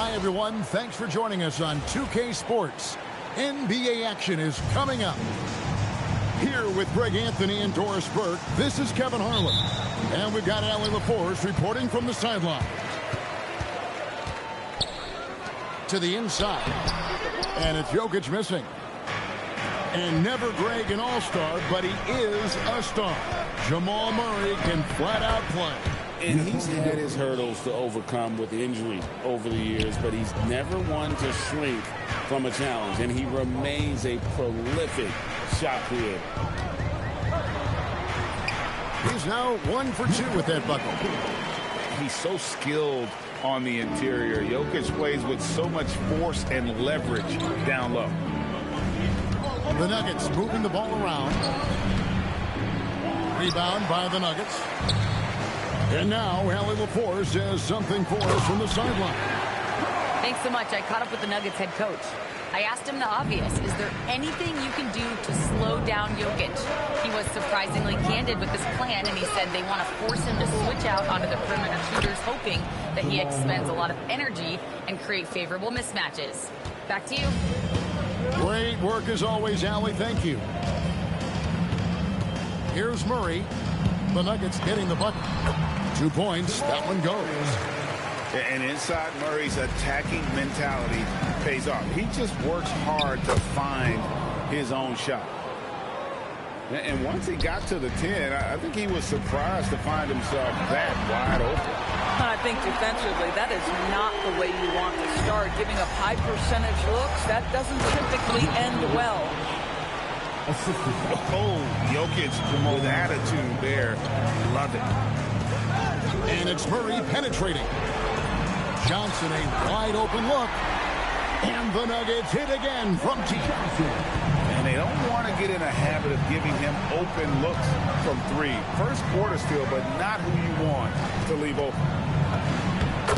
Hi, everyone. Thanks for joining us on 2K Sports. NBA action is coming up. Here with Greg Anthony and Doris Burke, this is Kevin Harlan. And we've got Allie LaForce reporting from the sideline. To the inside. And it's Jokic missing. And never Greg an all-star, but he is a star. Jamal Murray can flat out play. And he's had his hurdles to overcome with injury over the years, but he's never one to shrink from a challenge, and he remains a prolific shot creator. He's now 1 for 2 with that bucket. He's so skilled on the interior. Jokic plays with so much force and leverage down low. The Nuggets moving the ball around. Rebound by the Nuggets. And now, Allie LaForce has something for us from the sideline. Thanks so much. I caught up with the Nuggets head coach. I asked him the obvious. Is there anything you can do to slow down Jokic? He was surprisingly candid with this plan, and he said they want to force him to switch out onto the perimeter shooters, hoping that he expends a lot of energy and create favorable mismatches. Back to you. Great work as always, Allie. Thank you. Here's Murray. The Nuggets getting the bucket. 2 points. That one goes. And inside Murray's attacking mentality pays off. He just works hard to find his own shot. And once he got to the 10, I think he was surprised to find himself that wide open. I think defensively, that is not the way you want to start. Giving up high percentage looks, that doesn't typically end well. Oh, Jokic with attitude there. Love it. And it's Murray penetrating. Johnson, a wide open look. And the Nuggets hit again from T. And they don't want to get in a habit of giving him open looks from 3. First quarter still, but not who you want to leave open.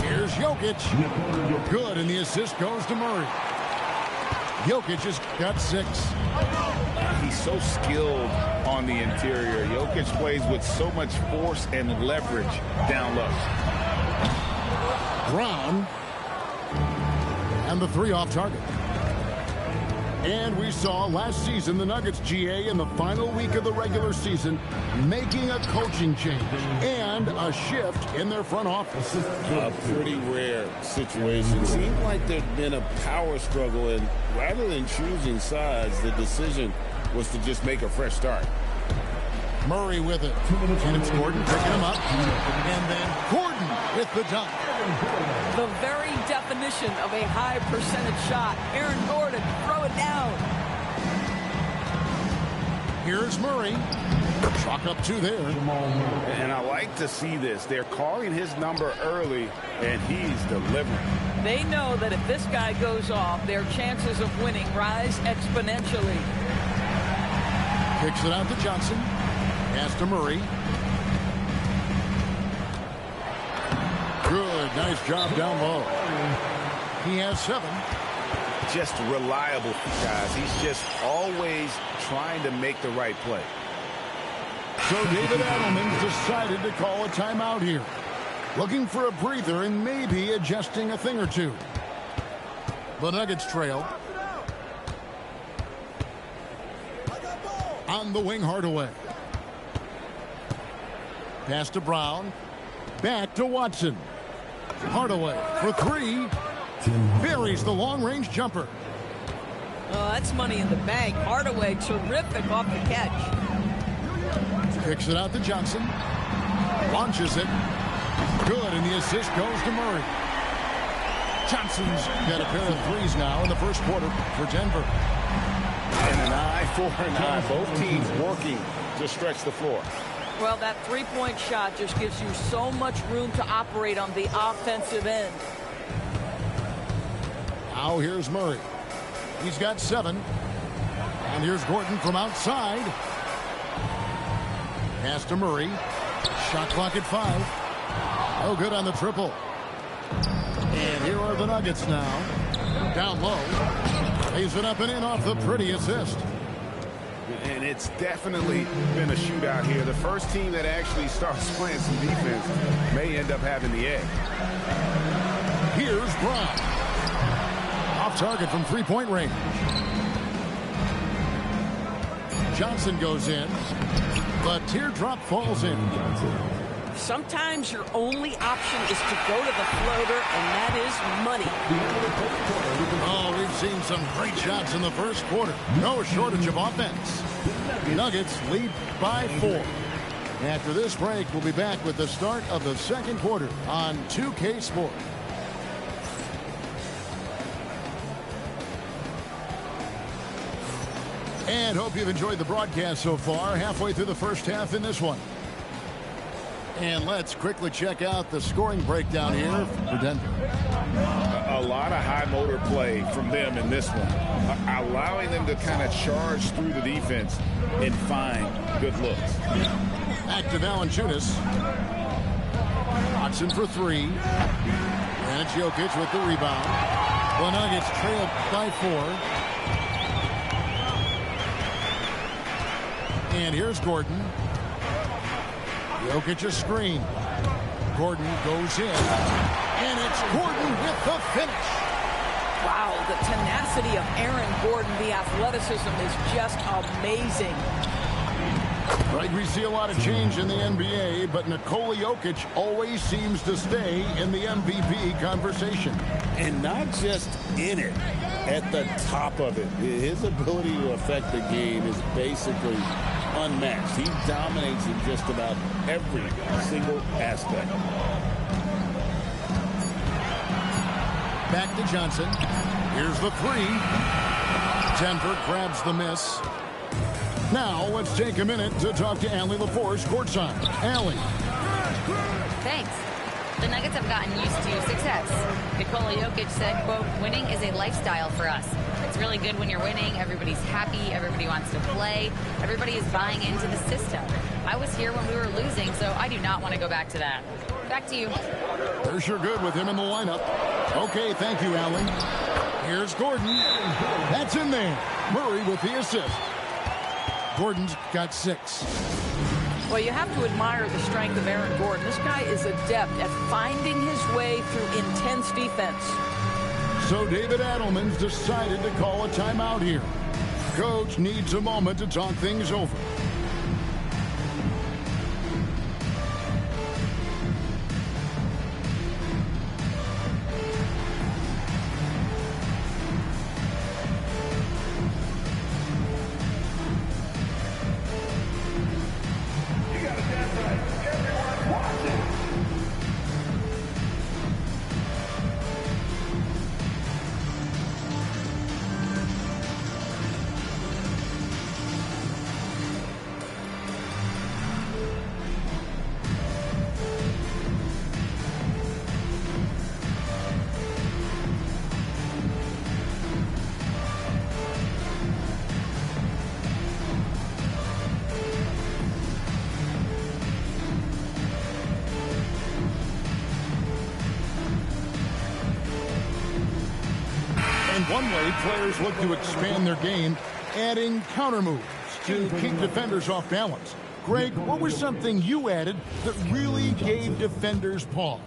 Here's Jokic. Good, and the assist goes to Murray. Jokic has got 6. He's so skilled on the interior. Jokic plays with so much force and leverage down low. Brown. And the 3 off target. And we saw last season the Nuggets GA in the final week of the regular season making a coaching change and a shift in their front office. A pretty rare situation. Seemed like there'd been a power struggle, and rather than choosing sides, the decision was to just make a fresh start. Murray with it. And it's Gordon picking him up. And then Gordon with the dunk. The very definition of a high percentage shot. Aaron Gordon, throw it down. Here's Murray. Chalk up 2 there. And I like to see this. They're calling his number early, and he's delivering. They know that if this guy goes off, their chances of winning rise exponentially. Kicks it out to Johnson. Pass to Murray. Good. Nice job down low. He has 7. Just reliable, guys. He's just always trying to make the right play. So David Adelman's decided to call a timeout here. Looking for a breather and maybe adjusting a thing or 2. The Nuggets trail. On the wing, Hardaway. Pass to Brown. Back to Watson. Hardaway for 3. Buries the long-range jumper. Oh, that's money in the bank. Hardaway, terrific off the catch. Kicks it out to Johnson. Launches it. Good, and the assist goes to Murray. Johnson's got a pair of 3s now in the first quarter for Denver. And an eye for an eye. Both teams working to stretch the floor. Well, that 3-point shot just gives you so much room to operate on the offensive end. Now here's Murray. He's got 7. And here's Gordon from outside. Pass to Murray. Shot clock at 5. No good on the triple. And here are the Nuggets now. Down low. Lays it up and in off the pretty assist. And it's definitely been a shootout here. The first team that actually starts playing some defense may end up having the edge. Here's Brown. Off target from three-point range. Johnson goes in, but teardrop falls in. Sometimes your only option is to go to the floater, and that is money. Oh, we've seen some great shots in the first quarter. No shortage of offense. Nuggets lead by 4. After this break, we'll be back with the start of the second quarter on 2K Sports. And hope you've enjoyed the broadcast so far. Halfway through the first half in this one. And let's quickly check out the scoring breakdown here for Denver. A lot of high motor play from them in this one. Allowing them to kind of charge through the defense and find good looks. Back to Valanciunas. Watson for 3. And it's Jokic with the rebound. The Nuggets trailed by 4. And here's Gordon. Jokic a screen. Gordon goes in. And it's Gordon with the finish. Wow, the tenacity of Aaron Gordon, the athleticism is just amazing. Right, we see a lot of change in the NBA, but Nikola Jokic always seems to stay in the MVP conversation. And not just in it, at the top of it. His ability to affect the game is basically unmatched. He dominates in just about every single aspect. Back to Johnson. Here's the 3. Denver grabs the miss. Now let's take a minute to talk to Allie LaForce courtside. Allie. Thanks. The Nuggets have gotten used to success. Nikola Jokic said, quote, winning is a lifestyle for us. It's really good when you're winning. Everybody's happy. Everybody wants to play. Everybody is buying into the system. I was here when we were losing, so I do not want to go back to that. Back to you. They're sure good with him in the lineup. Okay, thank you, Allie. Here's Gordon. That's in there. Murray with the assist. Gordon's got 6. Well, you have to admire the strength of Aaron Gordon. This guy is adept at finding his way through intense defense. So David Adelman's decided to call a timeout here. Coach needs a moment to talk things over. One way players look to expand their game, adding counter moves to keep defenders off balance. Greg, what was something you added that really gave defenders pause?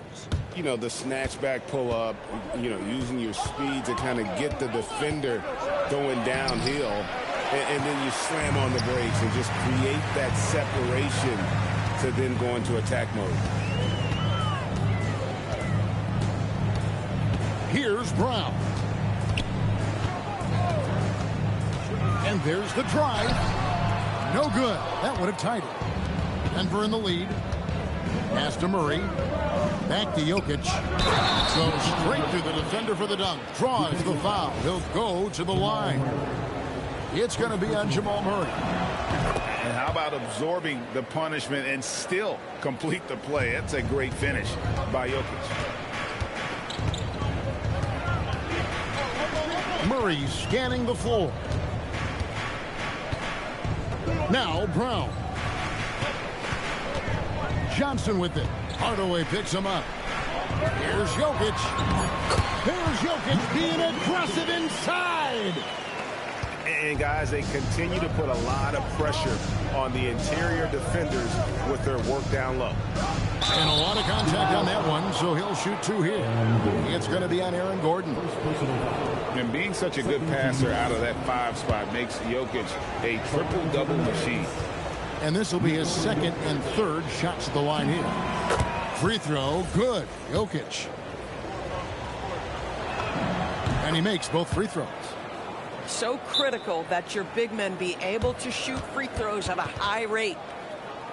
You know, the snatch back pull up, you know, using your speed to kind of get the defender going downhill, and then you slam on the brakes and just create that separation to then go into attack mode. Here's Brown. And there's the drive. No good. That would have tied it. Denver in the lead. Pass to Murray. Back to Jokic. Goes straight to the defender for the dunk. Draws the foul. He'll go to the line. It's going to be on Jamal Murray. And how about absorbing the punishment and still complete the play? That's a great finish by Jokic. Murray scanning the floor. Now Brown. Johnson with it. Hardaway picks him up. Here's Jokic. Here's Jokic being aggressive inside. And guys, they continue to put a lot of pressure on the interior defenders with their work down low. And a lot of contact on that one, so he'll shoot 2 here. It's going to be on Aaron Gordon. And being such a good passer out of that 5 spot makes Jokic a triple-double machine. And this will be his 2nd and 3rd shots at the line here. Free throw, good. Jokic. And he makes both free throws. So critical that your big men be able to shoot free throws at a high rate.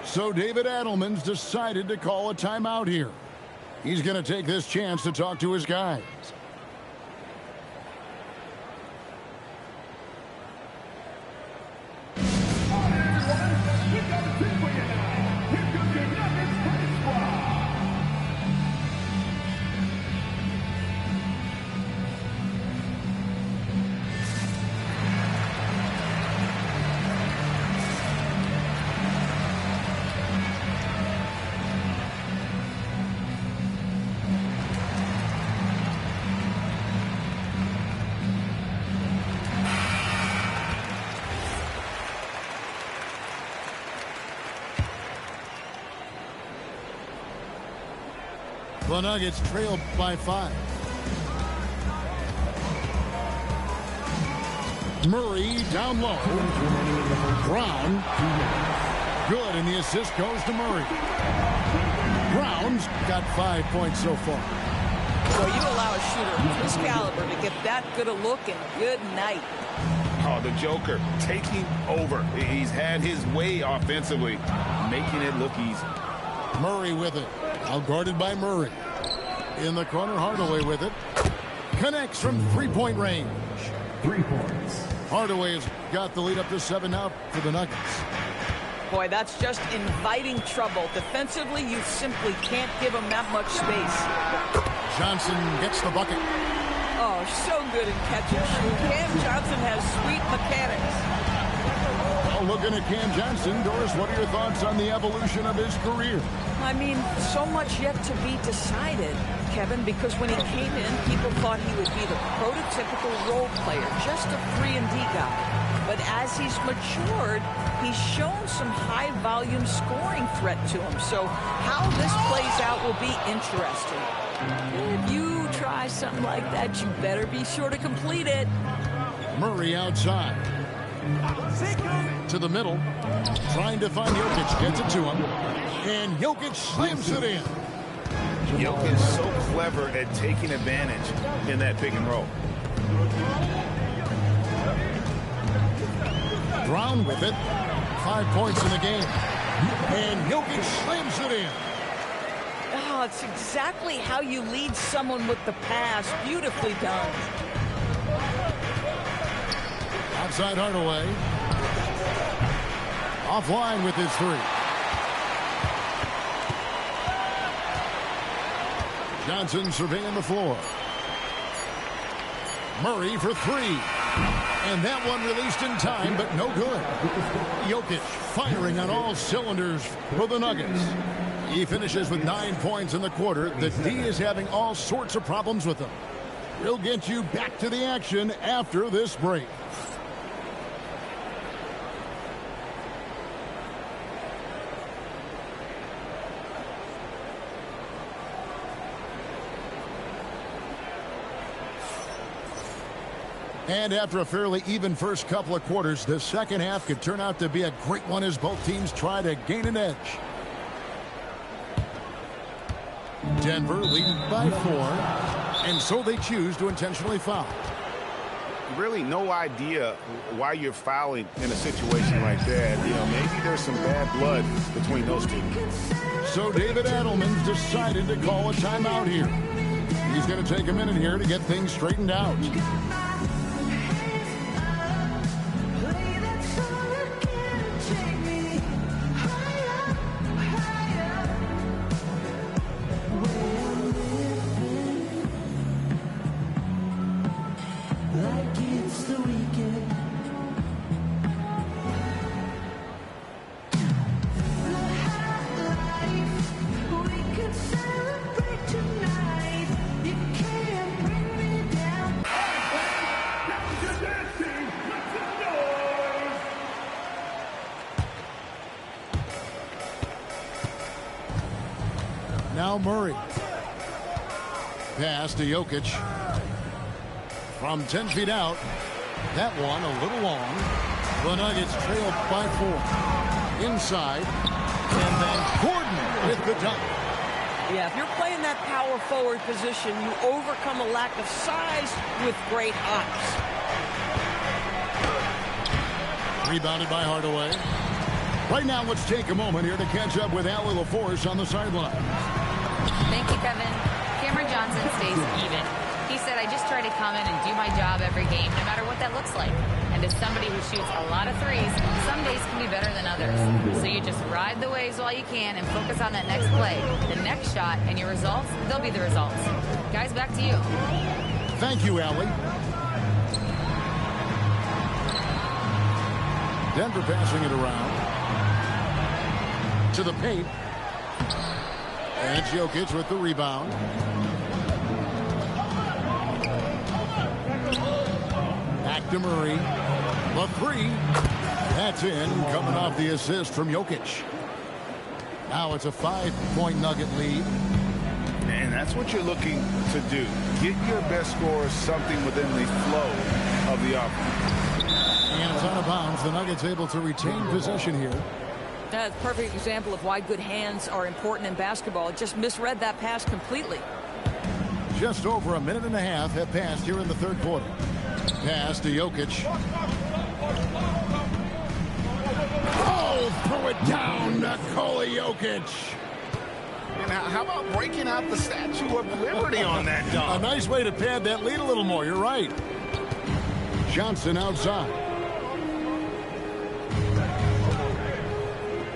So David Adelman's decided to call a timeout here. He's going to take this chance to talk to his guys. The Nuggets trail by 5. Murray down low. Brown. Good, and the assist goes to Murray. Brown's got 5 points so far. So you allow a shooter of this caliber to get that good a look, and good night. Oh, the Joker taking over. He's had his way offensively, making it look easy. Murray with it. Now guarded by Murray. In the corner, Hardaway with it. Connects from 3-point range. 3 points. Hardaway has got the lead up to 7 now for the Nuggets. Boy, that's just inviting trouble. Defensively, you simply can't give him that much space. Johnson gets the bucket. Oh, so good in catch and shoot. Cam Johnson has sweet mechanics. Well, looking at Cam Johnson, Doris, what are your thoughts on the evolution of his career? I mean, so much yet to be decided, Kevin, because when he came in, people thought he would be the prototypical role player, just a 3-and-D guy. But as he's matured, he's shown some high-volume scoring threat to him. So how this plays out will be interesting. If you try something like that, you better be sure to complete it. Murray outside. To the middle. Trying to find Jokic. Gets it to him. And Jokic slams it in. Jokic is so clever at taking advantage in that pick and roll. Brown with it. 5 points in the game. And Jokic slams it in. Oh, it's exactly how you lead someone with the pass. Beautifully done. Outside Hardaway. Offline with his 3. Johnson surveying the floor. Murray for 3. And that one released in time, but no good. Jokic firing on all cylinders for the Nuggets. He finishes with 9 points in the quarter. The D is having all sorts of problems with him. We'll get you back to the action after this break. And after a fairly even first couple of quarters, the second half could turn out to be a great one as both teams try to gain an edge. Denver leading by 4, and so they choose to intentionally foul. Really no idea why you're fouling in a situation like that. You know, maybe there's some bad blood between those two. So David Adelman's decided to call a timeout here. He's going to take a minute here to get things straightened out. Now Murray. Pass to Jokic. From 10 feet out. That one a little long. The Nuggets trailed by 4. Inside. And then Gordon with the dunk. Yeah, if you're playing that power forward position, you overcome a lack of size with great hops. Rebounded by Hardaway. Right now, let's take a moment here to catch up with Allie LaForce on the sideline. Thank you, Kevin. Cameron Johnson stays even. He said, I just try to come in and do my job every game, no matter what that looks like. And as somebody who shoots a lot of threes, some days can be better than others. So you just ride the waves while you can and focus on that next play, the next shot, and your results, they'll be the results. Guys, back to you. Thank you, Allie. Denver passing it around. To the paint. And it's Jokic with the rebound. Back to Murray. The 3. That's in. Coming off the assist from Jokic. Now it's a 5-point Nugget lead. And that's what you're looking to do. Get your best scorers something within the flow of the offense. And it's out of bounds. The Nuggets able to retain possession here. That's a perfect example of why good hands are important in basketball. Just misread that pass completely. Just over a minute and a half have passed here in the third quarter. Pass to Jokic. Oh, throw it down, Nikola Jokic. And how about breaking out the Statue of Liberty on that dunk? A nice way to pad that lead a little more. You're right. Johnson outside.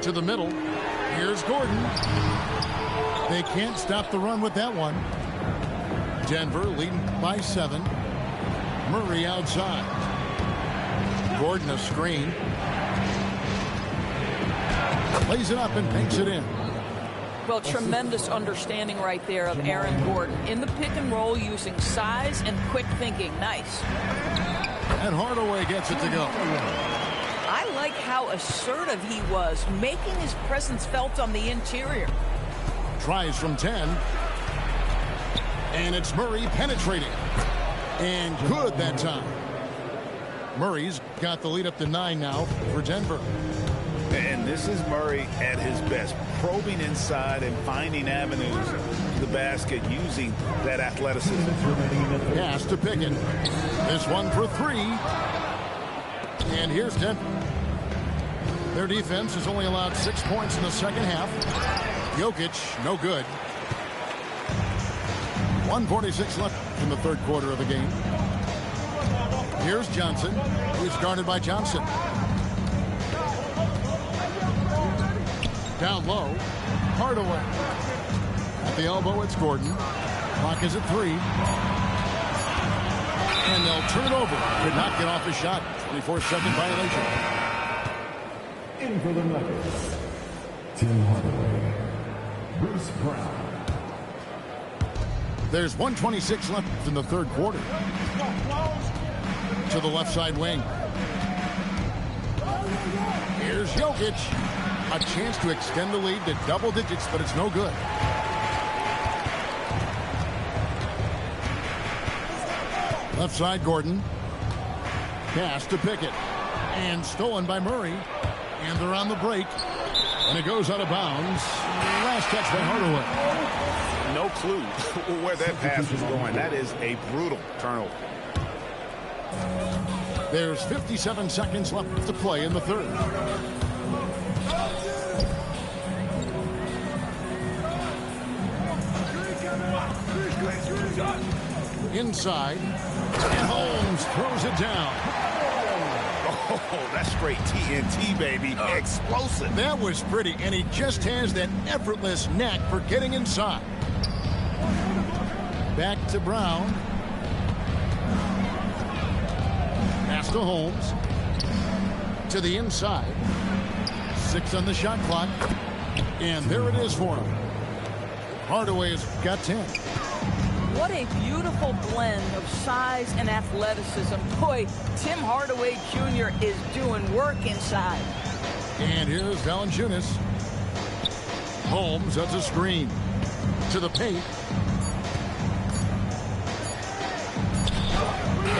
To the middle. Here's Gordon. They can't stop the run with that one. Denver leading by 7. Murray outside. Gordon a screen. Lays it up and banks it in. Well, tremendous understanding right there of Aaron Gordon. In the pick and roll using size and quick thinking. Nice. And Hardaway gets it to go. I like how assertive he was, making his presence felt on the interior. Tries from 10. And it's Murray penetrating. And good that time. Murray's got the lead up to 9 now for Denver. And this is Murray at his best, probing inside and finding avenues to the basket using that athleticism. Pass to Pickett. This one for 3. And here's Denver. Their defense has only allowed 6 points in the second half. Jokic, no good. 1:46 left in the third quarter of the game. Here's Johnson. He's guarded by Johnson. Down low. Hardaway. At the elbow, it's Gordon. Clock is at 3. And they'll turn it over. Could not get off his shot. 24-second violation. In for the Nuggets, Tim Hardaway, Bruce Brown. There's 1:26 left in the third quarter. To the left side wing. Here's Jokic. A chance to extend the lead to double digits, but it's no good. Left side, Gordon. Pass to Pickett. And stolen by Murray. And they're on the break. And it goes out of bounds. Last touch by Hardaway. No clue where that pass was going. That is a brutal turnover. There's 57 seconds left to play in the third. Inside. And Holmes throws it down. Oh, that's straight TNT, baby. Explosive. That was pretty, and he just has that effortless knack for getting inside. Back to Brown. Pass to Holmes. To the inside. 6 on the shot clock. And there it is for him. Hardaway's got 10. What a beautiful blend of size and athleticism. Boy, Tim Hardaway Jr. is doing work inside. And here's Valanciunas. Holmes, that's a screen. To the paint.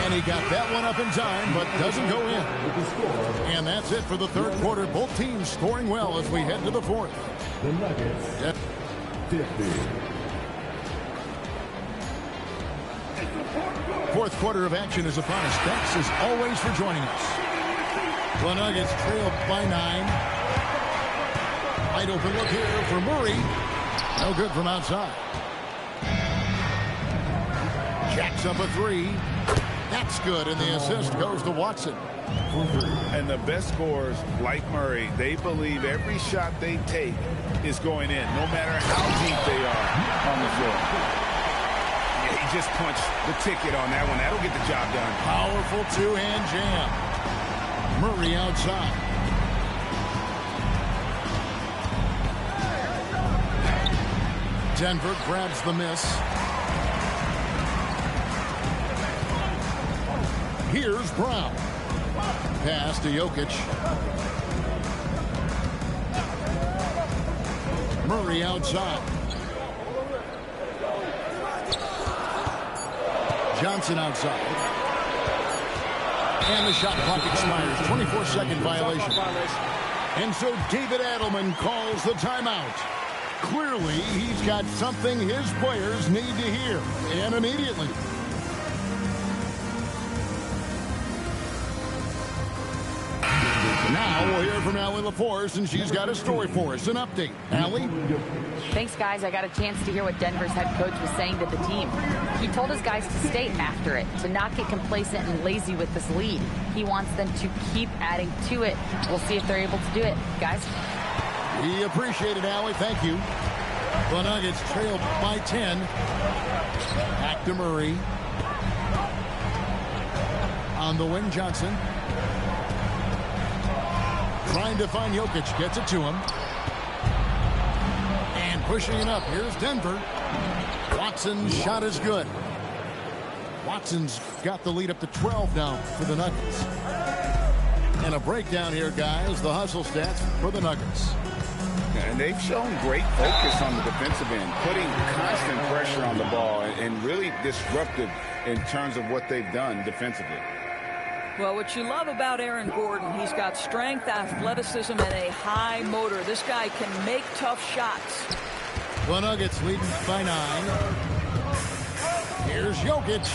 And he got that one up in time, but doesn't go in. And that's it for the third quarter. Both teams scoring well as we head to the fourth. The Nuggets, 50. Fourth quarter of action is upon us. Thanks as always for joining us. The Nuggets trail by 9. Wide open look here for Murray. No good from outside. Jacks up a 3. That's good, and the assist goes to Watson. And the best scorers, like Murray, they believe every shot they take is going in, no matter how deep they are on the floor. Yeah, he just punched the ticket on that one. That'll get the job done. Powerful two-hand jam. Murray outside. Denver grabs the miss. Here's Brown. Pass to Jokic. Murray outside. Johnson outside. And the shot clock expires. 24-second violation. And so David Adelman calls the timeout. Clearly, he's got something his players need to hear, and immediately. Now we'll hear from Allie LaForce, and she's got a story for us. An update. Allie? Thanks, guys. I got a chance to hear what Denver's head coach was saying to the team. He told his guys to stay after it, to not get complacent and lazy with this lead. He wants them to keep adding to it. We'll see if they're able to do it. Guys? We appreciate it, Allie. Thank you. The Nuggets trail by 10. Back to Murray. On the wing, Johnson. Trying to find Jokic. Gets it to him. And pushing it up. Here's Denver. Watson's shot is good. Watson's got the lead up to 12 now for the Nuggets. And a breakdown here, guys. The hustle stats for the Nuggets. And they've shown great focus on the defensive end, putting constant pressure on the ball and really disruptive in terms of what they've done defensively. Well, what you love about Aaron Gordon, he's got strength, athleticism, and a high motor. This guy can make tough shots. The Nuggets leading by 9. Here's Jokic.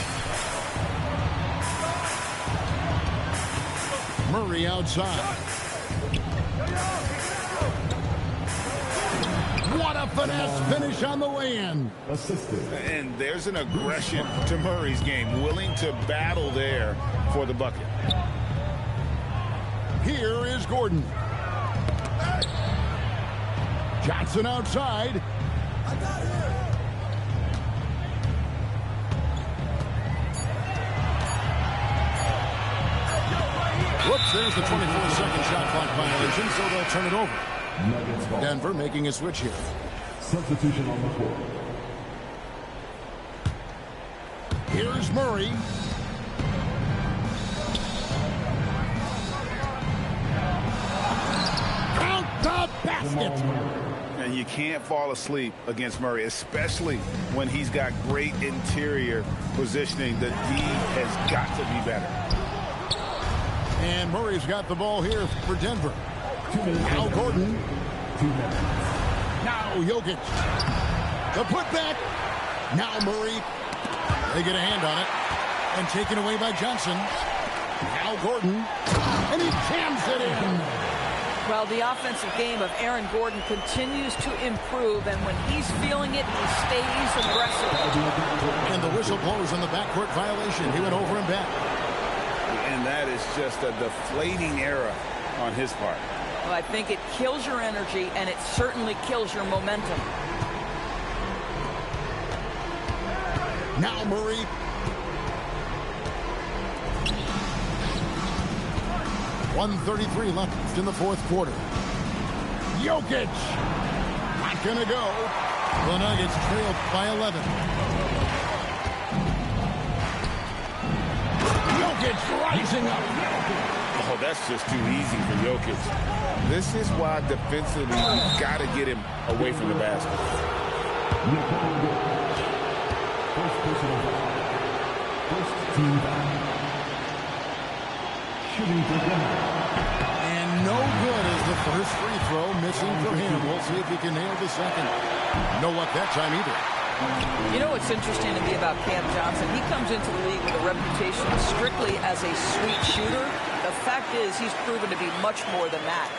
Murray outside. What a finesse finish on the lay-in. And there's an aggression to Murray's game, willing to battle there for the bucket. Here is Gordon. Johnson outside. Whoops, there's the 24-second shot clock violation, so they'll turn it over. Denver making a switch here. Substitution on the court. Here's Murray. Count the basket. And you can't fall asleep against Murray, especially when he's got great interior positioning. The D has got to be better. And Murray's got the ball here for Denver. Now Gordon. 2 minutes. Now Jokic. The putback. Now Murray. They get a hand on it. And taken away by Johnson. Now Gordon. And he jams it in. Well, the offensive game of Aaron Gordon continues to improve, and when he's feeling it, he stays aggressive. And the whistle blows on the backcourt violation. He went over and back. And that is just a deflating error on his part. Well, I think it kills your energy, and it certainly kills your momentum. Now Murray. .133 left in the fourth quarter. Jokic. Not going to go. The Nuggets trail by 11. Jokic rising up. Oh, that's just too easy for Jokic. This is why defensively you've got to get him away from the basket. Jugando. First personal foul. First team foul. Shooting for Denver. And no good as the first free throw missing for him. We'll see if he can nail the second. No luck that time either. You know what's interesting to me about Cam Johnson? He comes into the league with a reputation strictly as a sweet shooter. The fact is he's proven to be much more than that.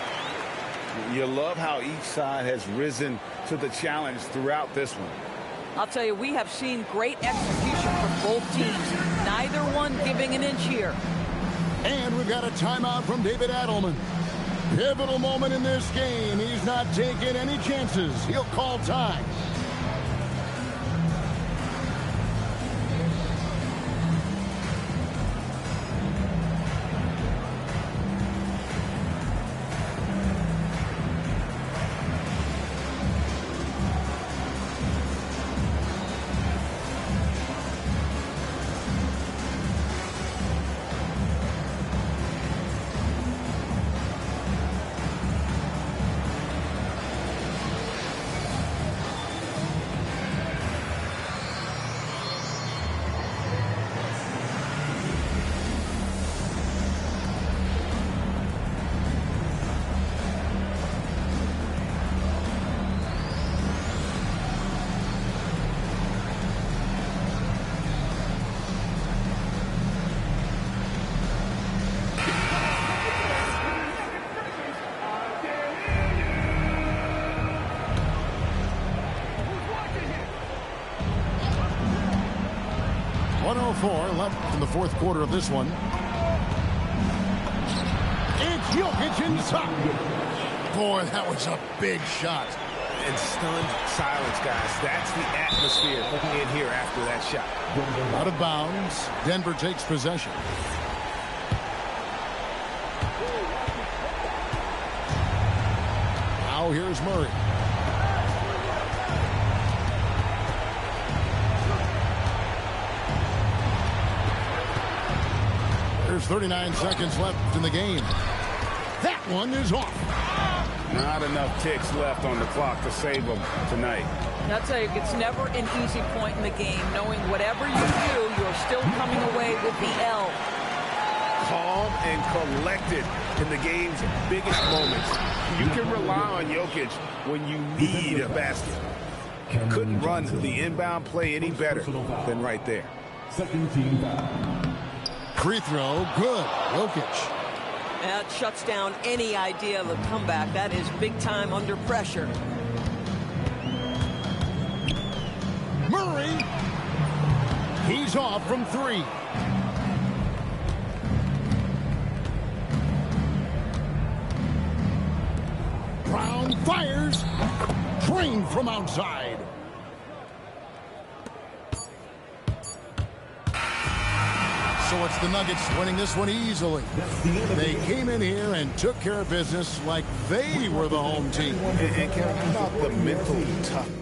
You love how each side has risen to the challenge throughout this one. I'll tell you, we have seen great execution from both teams. Neither one giving an inch here. And we've got a timeout from David Adelman. Pivotal moment in this game. He's not taking any chances. He'll call time. Left in the fourth quarter of this one. It's Jokic inside. Boy, that was a big shot. And stunned silence, guys. That's the atmosphere in here after that shot. Out of bounds. Denver takes possession. Now here's Murray. There's 39 seconds left in the game. That one is off. Not enough ticks left on the clock to save them tonight. And I'll tell you, it's never an easy point in the game, knowing whatever you do, you're still coming away with the L. Calm and collected in the game's biggest moments. You can rely on Jokic when you need a basket. Couldn't run the inbound play any better than right there. Second team foul. Free throw, good. Jokic. That shuts down any idea of a comeback. That is big time under pressure. Murray. He's off from three. Brown fires. Drained from outside. So it's the Nuggets winning this one easily. They came in here and took care of business like they were the home team. And Kevin, how about the mental toughness?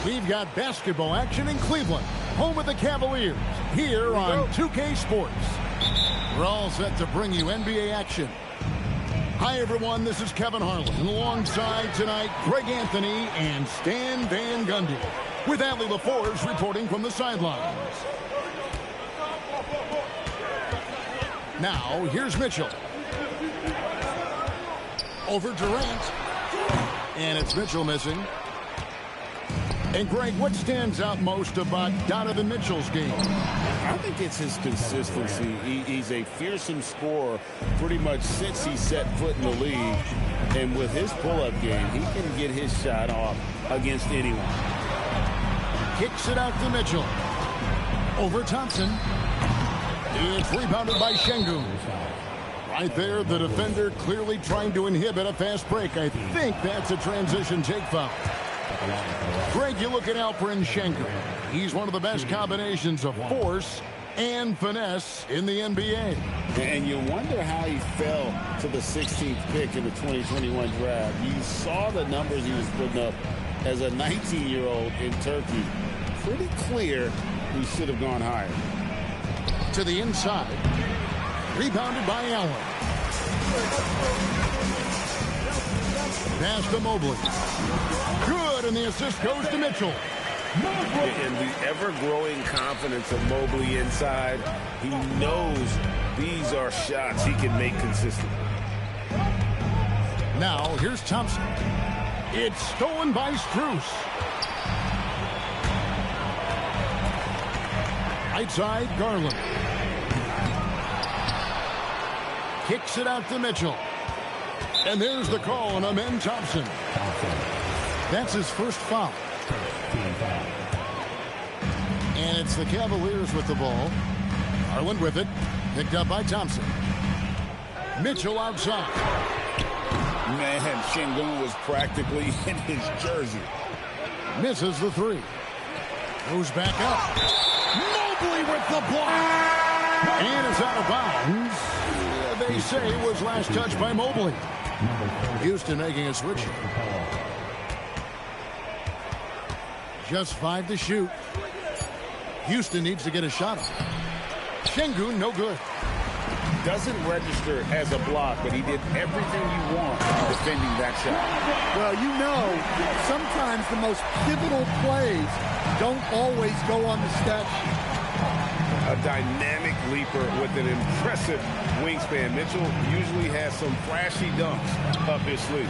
We've got basketball action in Cleveland, home of the Cavaliers, here on 2K Sports. We're all set to bring you NBA action. Hi, everyone. This is Kevin Harlan. Alongside tonight, Greg Anthony and Stan Van Gundy, with Adley LaForge reporting from the sidelines. Now, here's Mitchell. Over Durant. And it's Mitchell missing. And Greg, what stands out most about Donovan Mitchell's game? I think it's his consistency. He's a fearsome scorer pretty much since he set foot in the league. And with his pull-up game, he can get his shot off against anyone. Kicks it out to Mitchell. Over Thompson. It's rebounded by Şengün. Right there, the defender clearly trying to inhibit a fast break. I think that's a transition take foul. Greg, you look at Alperen Şengün. He's one of the best combinations of force and finesse in the NBA. And you wonder how he fell to the 16th pick in the 2021 draft. You saw the numbers he was putting up as a 19-year-old in Turkey. Pretty clear he should have gone higher. To the inside. Rebounded by Allen. Pass to Mobley. Good, and the assist goes to Mitchell. And the ever-growing confidence of Mobley inside, he knows these are shots he can make consistently. Now, here's Thompson. It's stolen by Strus. Right side, Garland. Kicks it out to Mitchell. And there's the call on Amen Thompson. That's his first foul. And it's the Cavaliers with the ball. Garland with it. Picked up by Thompson. Mitchell outside. Man, Şengün was practically in his jersey. Misses the three. Goes back up. Mobley with the block. And it's out of bounds. They say it was last touched by Mobley. Houston making a switch. Just 5 to shoot. Houston needs to get a shot off. Şengün, no good. Doesn't register as a block, but he did everything you want defending that shot. Well, you know, sometimes the most pivotal plays don't always go on the stat sheet. A dynamic leaper with an impressive wingspan. Mitchell usually has some flashy dunks up his sleeve.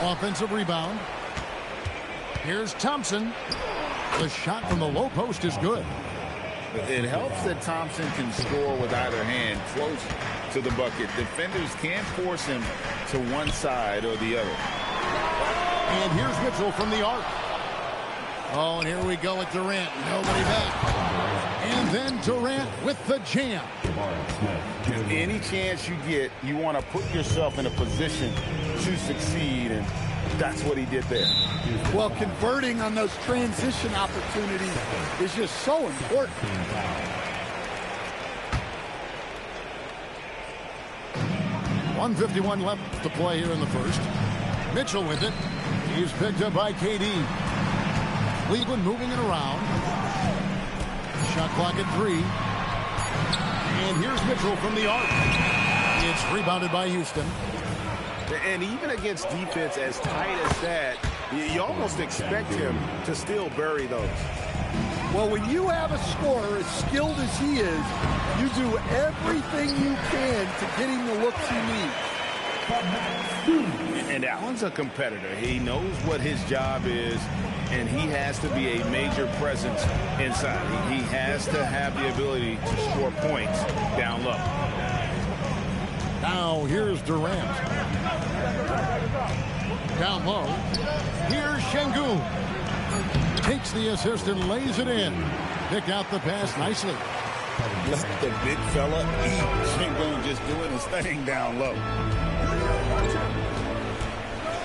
Offensive rebound. Here's Thompson. The shot from the low post is good. It helps that Thompson can score with either hand close to the bucket. Defenders can't force him to one side or the other. And here's Mitchell from the arc. Oh, and here we go with Durant. Nobody back. And then Durant with the jam. Any chance you get, you want to put yourself in a position to succeed, and that's what he did there. Well, converting on those transition opportunities is just so important. .151 left to play here in the first. Mitchell with it. He's picked up by KD. Cleveland moving it around. Shot clock at 3. And here's Mitchell from the arc. It's rebounded by Houston. And even against defense as tight as that, you almost expect him to still bury those. Well, when you have a scorer as skilled as he is, you do everything you can to get him the looks he needs. And Allen's a competitor. He knows what his job is, and he has to be a major presence inside. He has to have the ability to score points down low. Now here's Durant. Down low. Here's Şengün. Takes the assist and lays it in. Picked out the pass nicely. Let the big fella eat. Şengün just doing his thing down low.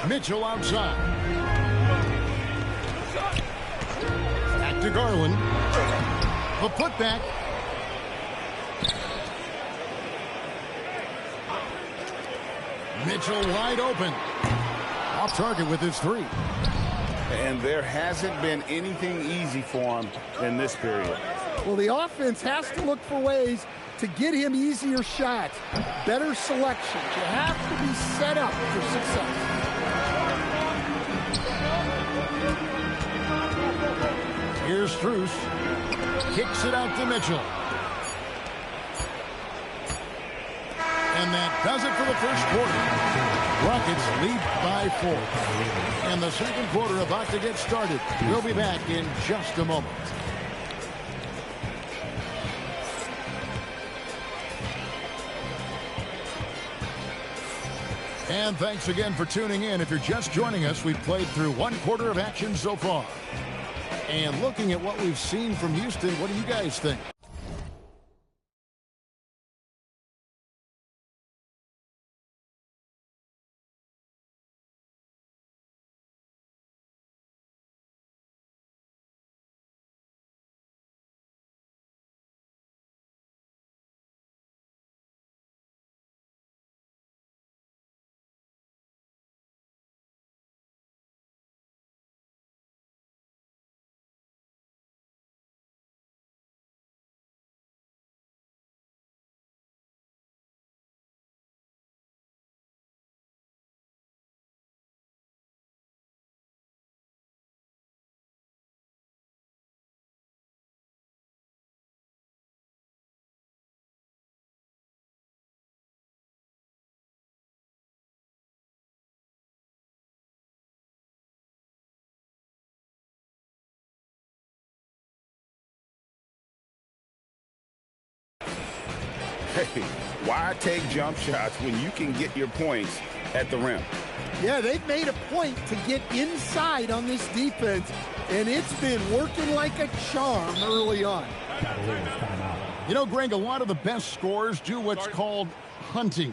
Mitchell outside. Back to Garland. The putback. Mitchell wide open. Off target with his 3. And there hasn't been anything easy for him in this period. Well, the offense has to look for ways to get him easier shots, better selections. You have to be set up for success. Here's Strus. Kicks it out to Mitchell. And that does it for the first quarter. Rockets lead by 4. And the second quarter about to get started. We'll be back in just a moment. And thanks again for tuning in. If you're just joining us, we've played through one quarter of action so far. And looking at what we've seen from Houston, what do you guys think? Hey, why take jump shots when you can get your points at the rim? Yeah, they've made a point to get inside on this defense, and it's been working like a charm early on. You know, Greg, a lot of the best scorers do what's called hunting,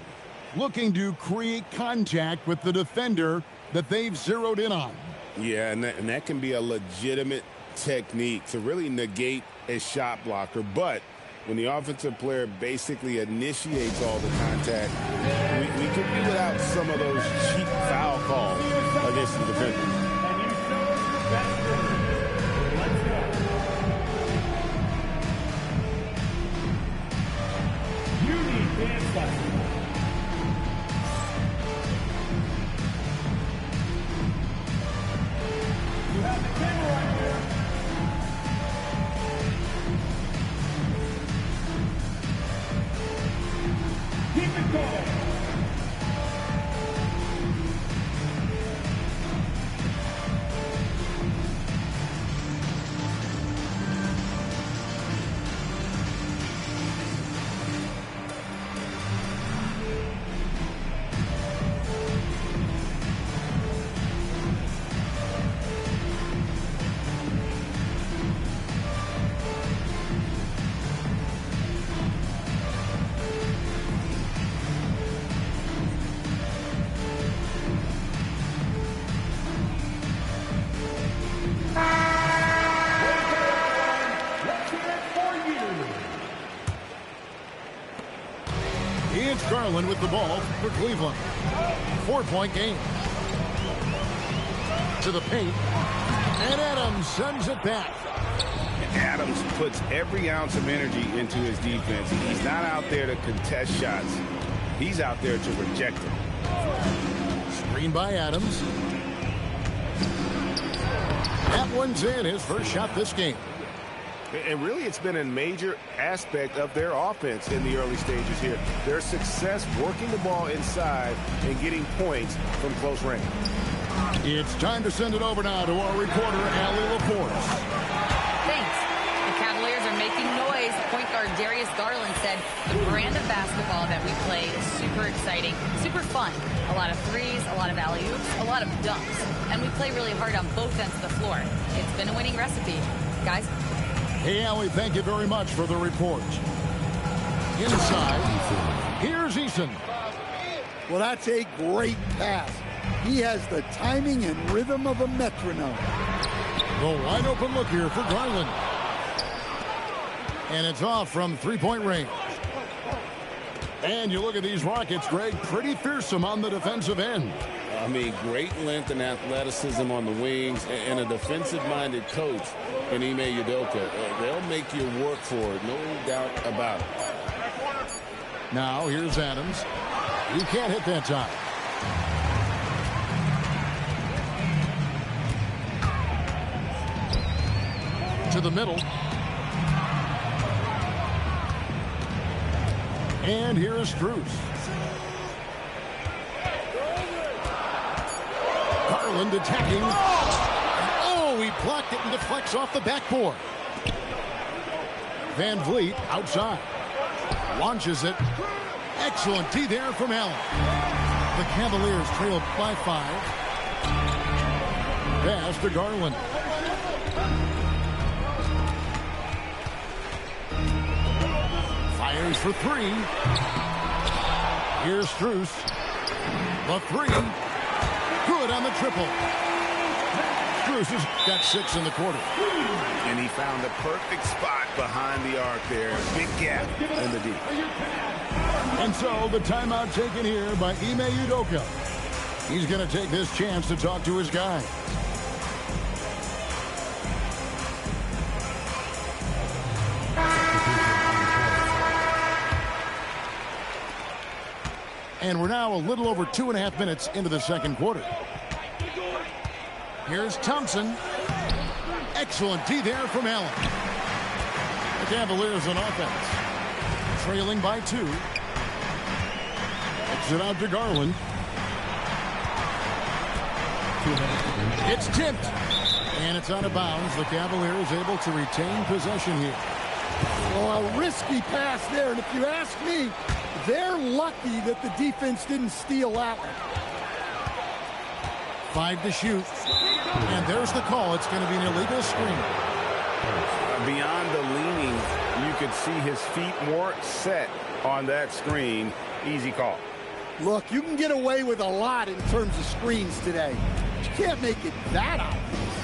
looking to create contact with the defender that they've zeroed in on. Yeah, and that can be a legitimate technique to really negate a shot blocker. But when the offensive player basically initiates all the contact, we could be without some of those cheap foul calls against the defenders. Garland with the ball for Cleveland. 4-point game. To the paint. And Adams sends it back. Adams puts every ounce of energy into his defense. He's not out there to contest shots. He's out there to reject them. Screen by Adams. That one's in, his first shot this game. And really, it's been a major aspect of their offense in the early stages here. Their success working the ball inside and getting points from close range. It's time to send it over now to our reporter, Allie Laporte. Thanks. The Cavaliers are making noise. Point guard Darius Garland said the brand of basketball that we play is super exciting, super fun. A lot of threes, a lot of alley-oops, a lot of dunks. And we play really hard on both ends of the floor. It's been a winning recipe. Guys? Hey, Allie, thank you very much for the report. Inside, here's Eason. Well, that's a great pass. He has the timing and rhythm of a metronome. The wide open look here for Garland. And it's off from three-point range. And you look at these Rockets, Greg, pretty fearsome on the defensive end. I mean, great length and athleticism on the wings, and a defensive-minded coach in Ime Udoka. They'll make you work for it, no doubt about it. Now here's Adams. He can't hit that time. To the middle. And here is Strus. Garland attacking. Oh, he blocked it and deflects off the backboard. Van Vliet outside. Launches it. Excellent D there from Allen. The Cavaliers trailed by 5. Pass to Garland. Fires for 3. Here's Strus. The 3. Good on the triple. Strus has got 6 in the quarter. And he found the perfect spot behind the arc there. Big gap in the D. And so the timeout taken here by Ime Udoka. He's going to take this chance to talk to his guy. And we're now a little over 2.5 minutes into the second quarter. Here's Thompson. Excellent D there from Allen. The Cavaliers on offense. Trailing by 2. Kicks it out to Garland. It's tipped. And it's out of bounds. The Cavaliers able to retain possession here. Well, a risky pass there. And if you ask me, they're lucky that the defense didn't steal that one. 5 to shoot. And there's the call. It's going to be an illegal screen. Beyond the leaning, you could see his feet more set on that screen. Easy call. Look, you can get away with a lot in terms of screens today. You can't make it that obvious.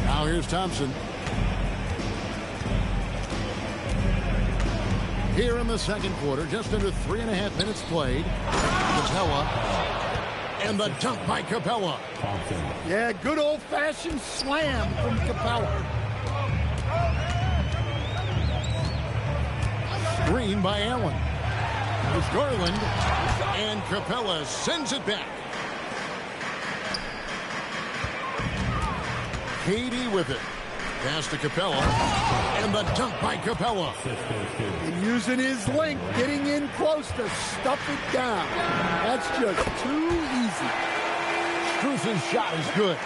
Now here's Thompson. Here in the second quarter, just under 3.5 minutes played. Capella. And the dunk by Capella. Yeah, good old-fashioned slam from Capella. Screen by Allen. There's Garland. And Capella sends it back. Katie with it. Pass to Capella. And the dunk by Capella. And using his length, getting in close to stuff it down. That's just too easy. Strus's shot is good.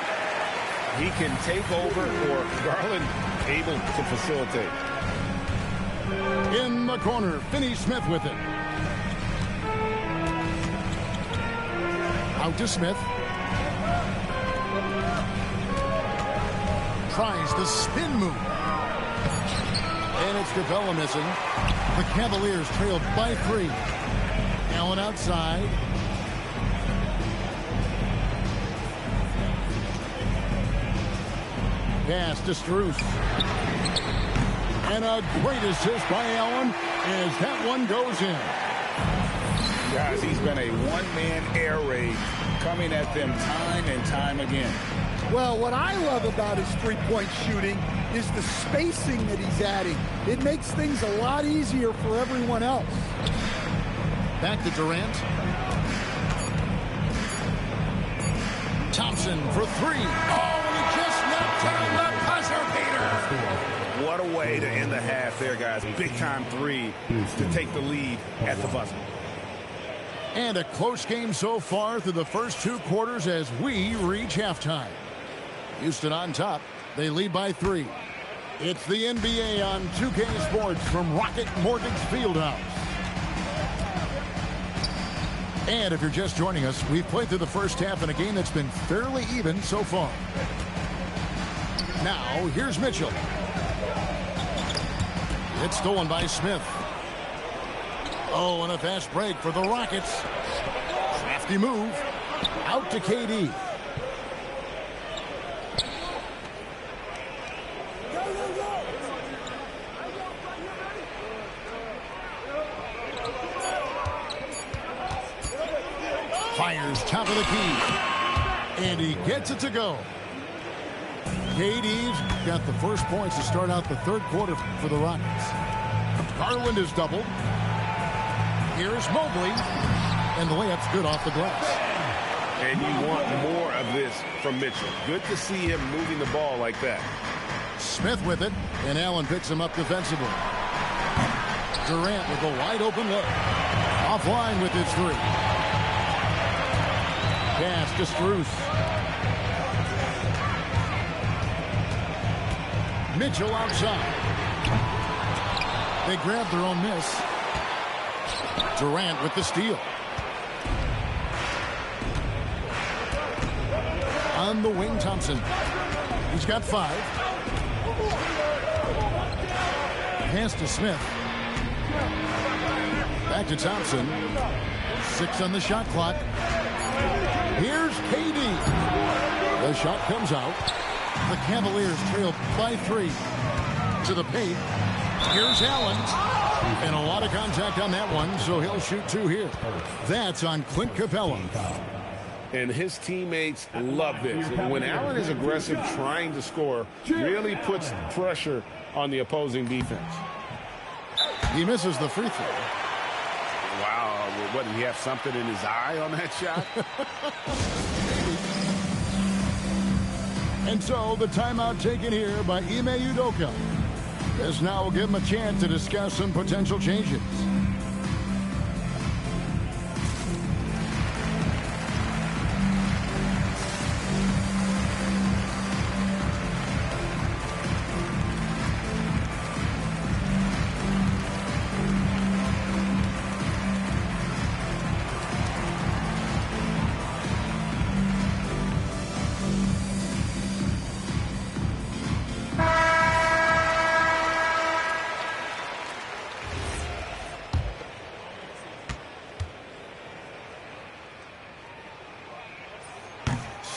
He can take over, or Garland able to facilitate. In the corner, Finney-Smith with it. Out to Smith. Tries the spin move. And it's Capella missing. The Cavaliers trailed by 3. Allen outside. Pass to Strus. And a great assist by Allen as that one goes in. Guys, he's been a one-man air raid coming at them time and time again. Well, what I love about his three-point shooting is the spacing that he's adding. It makes things a lot easier for everyone else. Back to Durant. Thompson for 3. Oh, and he just knocked down the buzzer beater. What a way to end the half there, guys. Big-time 3 to take the lead at the buzzer. And a close game so far through the first 2 quarters as we reach halftime. Houston on top. They lead by 3. It's the NBA on 2K Sports from Rocket Mortgage Fieldhouse. And if you're just joining us, we've played through the first half in a game that's been fairly even so far. Now, here's Mitchell. It's stolen by Smith. Oh, and a fast break for the Rockets. Crafty move. Out to KD. Fires Cavaliers top of the key. And he gets it to go. KD's got the first points to start out the third quarter for the Rockets. Garland is doubled. Here's Mobley. And the layup's good off the glass. And you want more of this from Mitchell. Good to see him moving the ball like that. Smith with it, and Allen picks him up defensively. Durant with a wide open look. Offline with his three. Pass to Strus. Mitchell outside. They grab their own miss. Durant with the steal. On the wing, Thompson. He's got 5. Pass to Smith. Back to Thompson. 6 on the shot clock. Here's KD. The shot comes out. The Cavaliers trail by 3. To the paint. Here's Allen. And a lot of contact on that one, so he'll shoot 2 here. That's on Clint Capella. And his teammates love this. When Allen is aggressive trying to score, really puts pressure on the opposing defense. He misses the free throw. Wow. What, did he have something in his eye on that shot? And so the timeout taken here by Ime Udoka. This now will give him a chance to discuss some potential changes.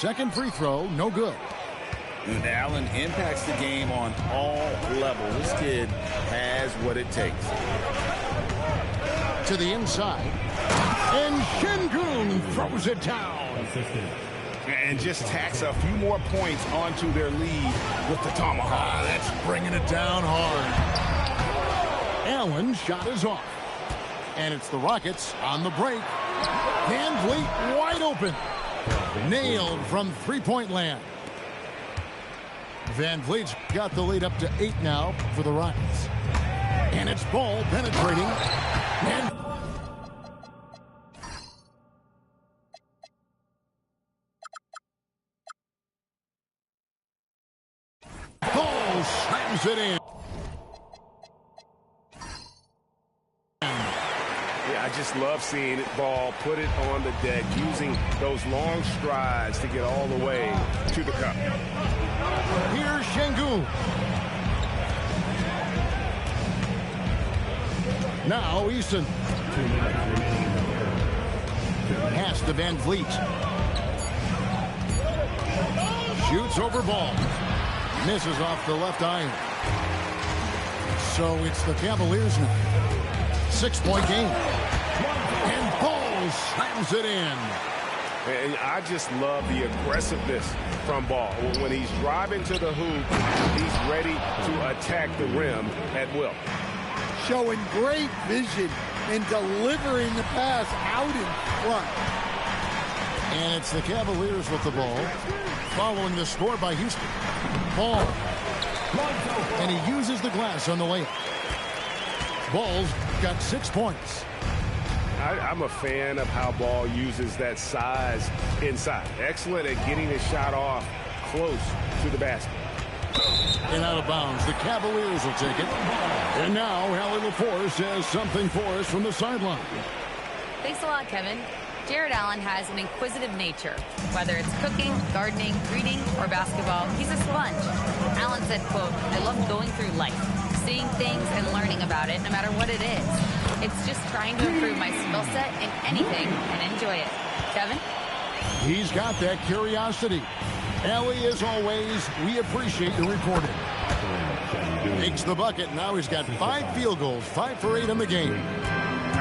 Second free throw, no good. And Allen impacts the game on all levels. This kid has what it takes. To the inside. And Şengün throws it down. And just tacks a few more points onto their lead with the tomahawk. That's bringing it down hard. Allen's shot is off. And it's the Rockets on the break. Van Vliet wide open. Nailed from three-point land. Van Vliet's got the lead up to 8 now for the Rockets. And it's Ball penetrating. And Ball slams it in. I just love seeing it, Ball put it on the deck, using those long strides to get all the way to the cup. Here's Şengün. Now Easton. Pass to Van Vliet. Shoots over Ball. Misses off the left iron. So it's the Cavaliers now. 6-point game. And Ball slams it in. And I just love the aggressiveness from Ball. When he's driving to the hoop, he's ready to attack the rim at will. Showing great vision and delivering the pass out in front. And it's the Cavaliers with the ball. Following the score by Houston. Ball. And he uses the glass on the layup. Ball's got 6 points. I'm a fan of how Ball uses that size inside. Excellent at getting his shot off close to the basket. And out of bounds, the Cavaliers will take it. And now Allie LaForce has something for us from the sideline. Thanks a lot, Kevin. Jared Allen has an inquisitive nature. Whether it's cooking, gardening, reading, or basketball, he's a sponge. Allen said, quote, "I love going through life, seeing things and learning about it no matter what it is. It's just trying to improve my skill set in anything and enjoy it." Kevin? He's got that curiosity. Allie, as always, we appreciate the reporting. Makes the bucket. Now he's got 5 field goals, 5 for 8 in the game.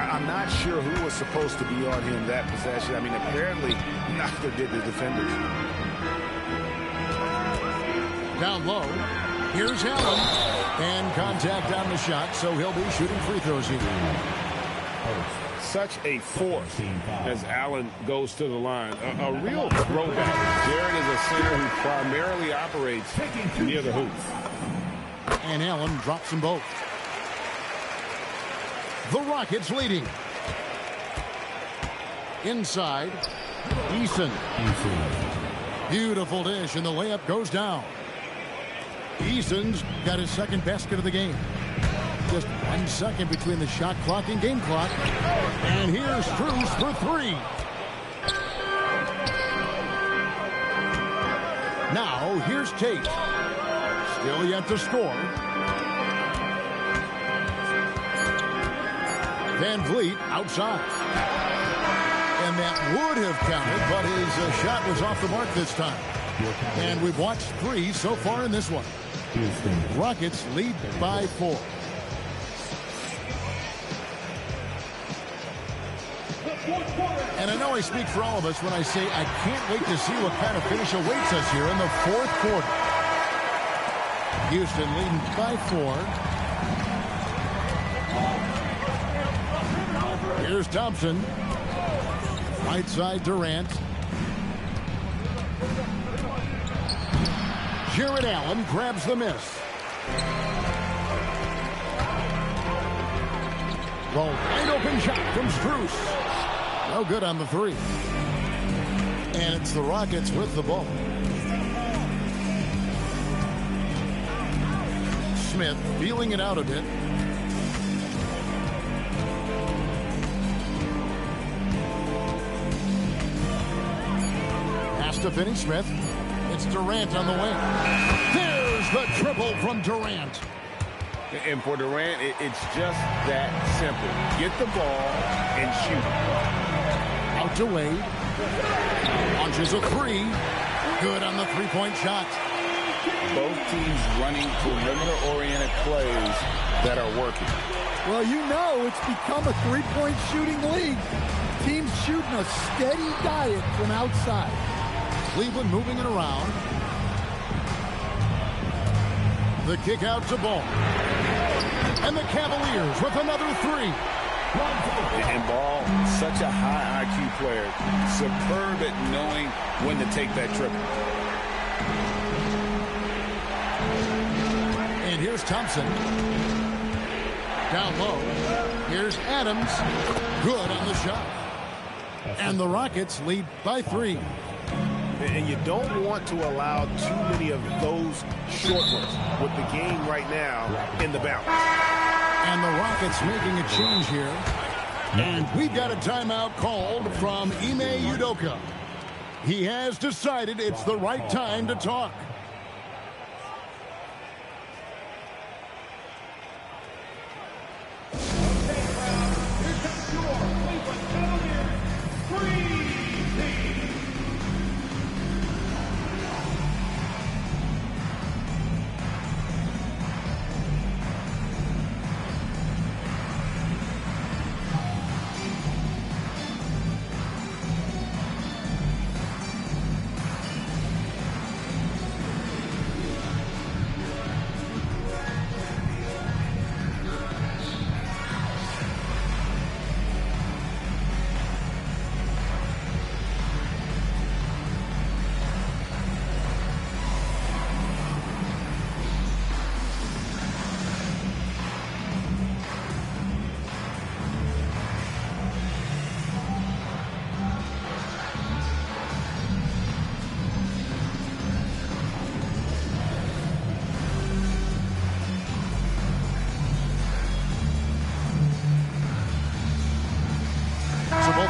I'm not sure who was supposed to be on him that possession. I mean, apparently neither did the defenders. Down low. Here's Allen. And contact on the shot, so he'll be shooting free throws here. Such a force as Allen goes to the line. A real throwback. Jared is a center who primarily operates near the hoop. And Allen drops them both. The Rockets leading. Inside. Eason. Beautiful dish, and the layup goes down. Eason's got his second basket of the game. Just 1 second between the shot clock and game clock. And here's Strus for three. Now, here's Tate. Still yet to score. Van Vliet outside. And that would have counted, but his shot was off the mark this time. And we've watched 3 so far in this one. Rockets lead by 4. And I know I speak for all of us when I say I can't wait to see what kind of finish awaits us here in the fourth quarter. Houston leading by 4. Here's Thompson. Right side Durant. Jared Allen grabs the miss. The wide open shot from Strus. No good on the 3. And it's the Rockets with the ball. Smith feeling it out a bit. Has to finish Smith. It's Durant on the wing. There's the triple from Durant. And for Durant, it's just that simple. Get the ball and shoot. Out to Wade. Launches a 3. Good on the three-point shot. Both teams running perimeter-oriented plays that are working. Well, you know it's become a three-point shooting league. Teams shooting a steady diet from outside. Cleveland moving it around. The kick out to Ball. And the Cavaliers with another 3. And Ball, such a high IQ player. Superb at knowing when to take that triple. And here's Thompson. Down low. Here's Adams. Good on the shot. And the Rockets lead by 3. And you don't want to allow too many of those short ones with the game right now in the balance. And the Rockets making a change here. And we've got a timeout called from Ime Udoka. He has decided it's the right time to talk.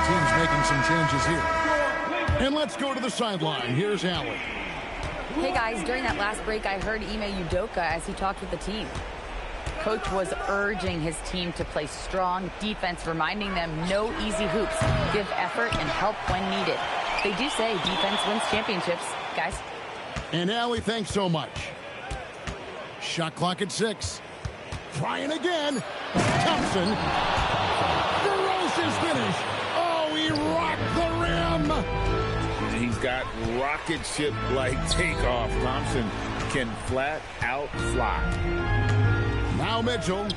Teams making some changes here. And let's go to the sideline. Here's Allen. Hey, guys, during that last break, I heard Ime Udoka as he talked with the team. Coach was urging his team to play strong defense, reminding them no easy hoops, give effort, and help when needed. They do say defense wins championships, guys. And Allie, thanks so much. Shot clock at 6. Trying again. Thompson. finish. Oh, he rocked the rim. He's got rocket ship-like takeoff. Thompson can flat out fly. Now Mitchell.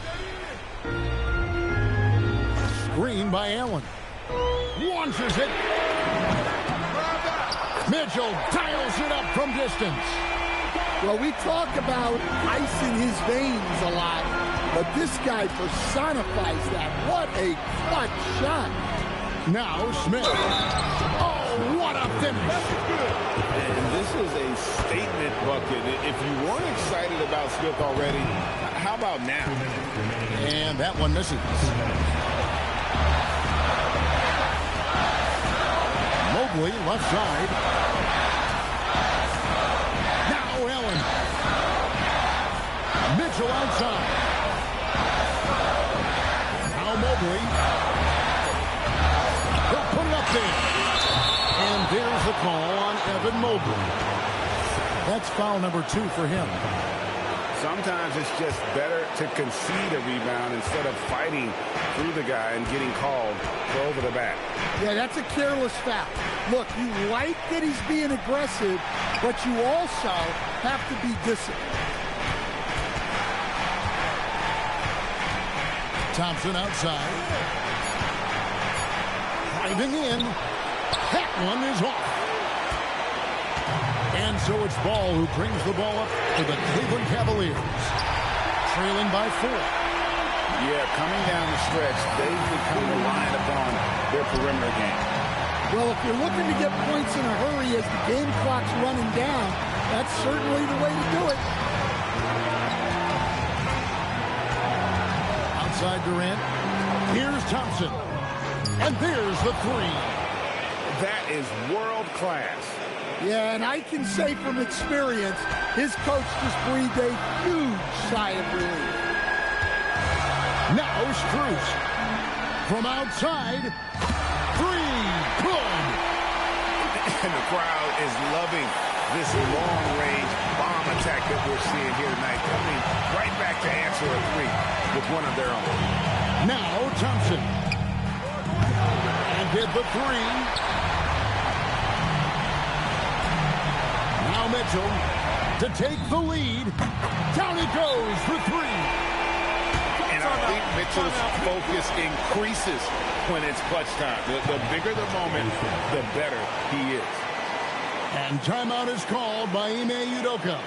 Screen by Allen. Launches it. Mitchell dials it up from distance. Well, we talk about ice in his veins a lot, but this guy personifies that. What a clutch shot. Now Smith. Oh, what a finish. And this is a statement bucket. If you weren't excited about Smith already, how about now? And that one misses. Mobley, left side. Now Allen. Mitchell outside. Now Mobley. He'll put it up there. And there's the call on Evan Mobley. That's foul number 2 for him. Sometimes it's just better to concede a rebound instead of fighting through the guy and getting called for over the back. Yeah, that's a careless foul. Look, you like that he's being aggressive, but you also have to be disciplined. Thompson outside. Driving in. That one is off. And so it's Ball who brings the ball up to the Cleveland Cavaliers. Trailing by 4. Yeah, coming down the stretch, they've become reliant upon their perimeter game. Well, if you're looking to get points in a hurry as the game clock's running down, that's certainly the way to do it. Outside Durant. Here's Thompson. And there's the 3. That is world class. Yeah, and I can say from experience, his coach just breathed a huge sigh of relief. Now Strus. From outside. 3. Good. And the crowd is loving this long-range bomb attack that we're seeing here tonight. Coming right back to answer a 3 with one of their own. Now Thompson. And did the 3. Now Mitchell to take the lead. Down he goes for 3. And I think Mitchell's focus increases when it's clutch time. The bigger the moment, the better he is. And timeout is called by Ime Udoka.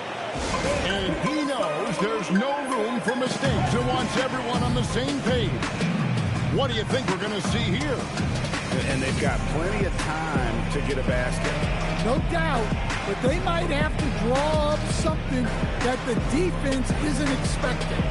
And he knows there's no room for mistakes and wants everyone on the same page. What do you think we're going to see here? And they've got plenty of time to get a basket. No doubt, but they might have to draw up something that the defense isn't expecting.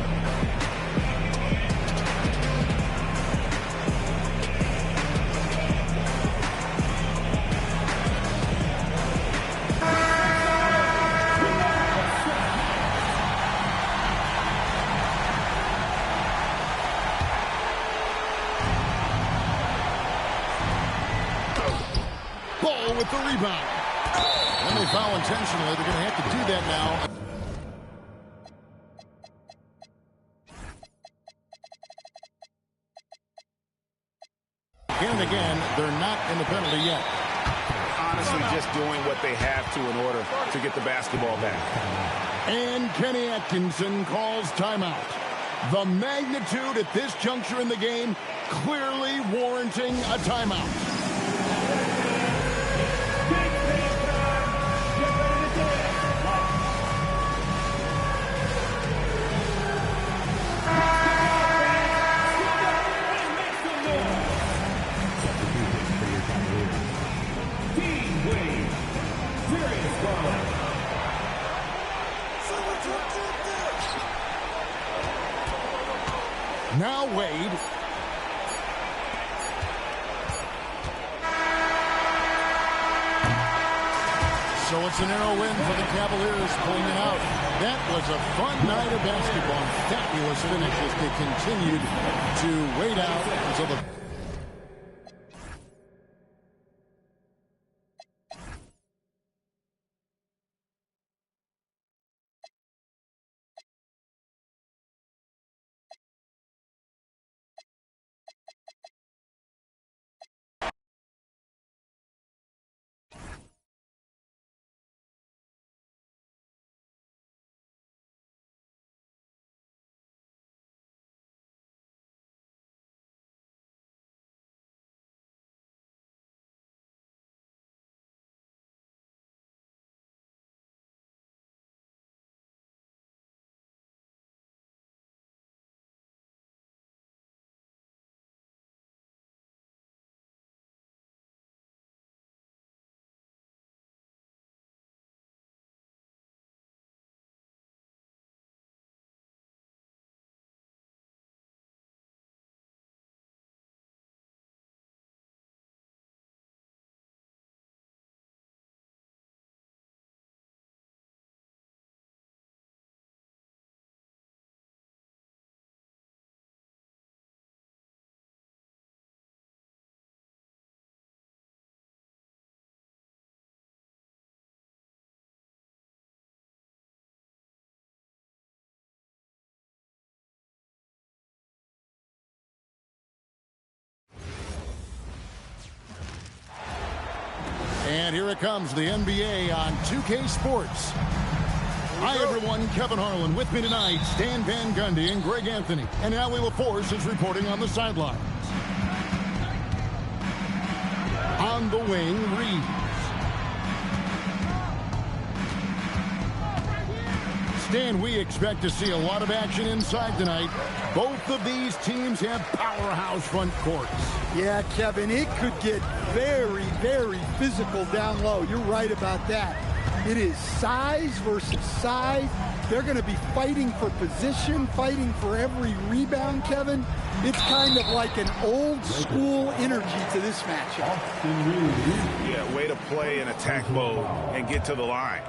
Ball with the rebound. And they foul intentionally. They're going to have to do that now. Again and again, they're not in the penalty yet. Honestly, just doing what they have to in order to get the basketball back. And Kenny Atkinson calls timeout. The magnitude at this juncture in the game clearly warranting a timeout. Now Wade. So it's a narrow win for the Cavaliers pulling it out. That was a fun night of basketball. Fabulous finish as they continued to wait out until the And here it comes, the NBA on 2K Sports. Hi, everyone. Kevin Harlan with me tonight. Stan Van Gundy and Greg Anthony. And now Willa Force is reporting on the sidelines. On the wing, Reeves. Stan, we expect to see a lot of action inside tonight. Both of these teams have powerhouse front courts. Yeah, Kevin, it could get very, very physical down low. You're right about that. It is size versus size. They're going to be fighting for position, fighting for every rebound, Kevin. It's kind of like an old school energy to this matchup. Yeah, way to play in attack mode and get to the line.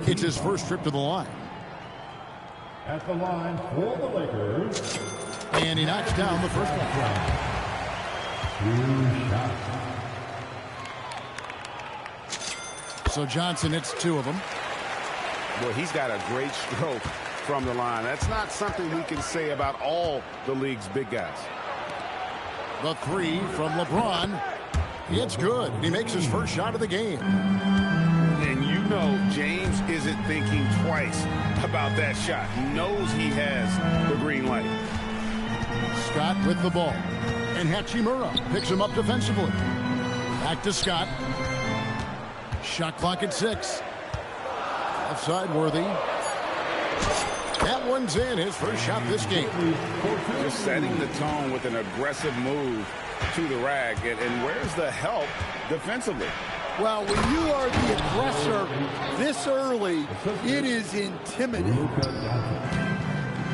It's his first trip to the line. At the line for the Lakers. And he knocks down the first one. 2 shots. So Johnson hits 2 of them. Well, he's got a great stroke from the line. That's not something we can say about all the league's big guys. The 3 from LeBron. It's good. He makes his first shot of the game. And you know James isn't thinking twice about that shot. He knows he has the green light. Scott with the ball. And Hachimura picks him up defensively. Back to Scott. Shot clock at 6. Offside worthy. That one's in. His first shot this game. Just setting the tone with an aggressive move to the rack. And where's the help defensively? Well, when you are the aggressor this early, it is intimidating.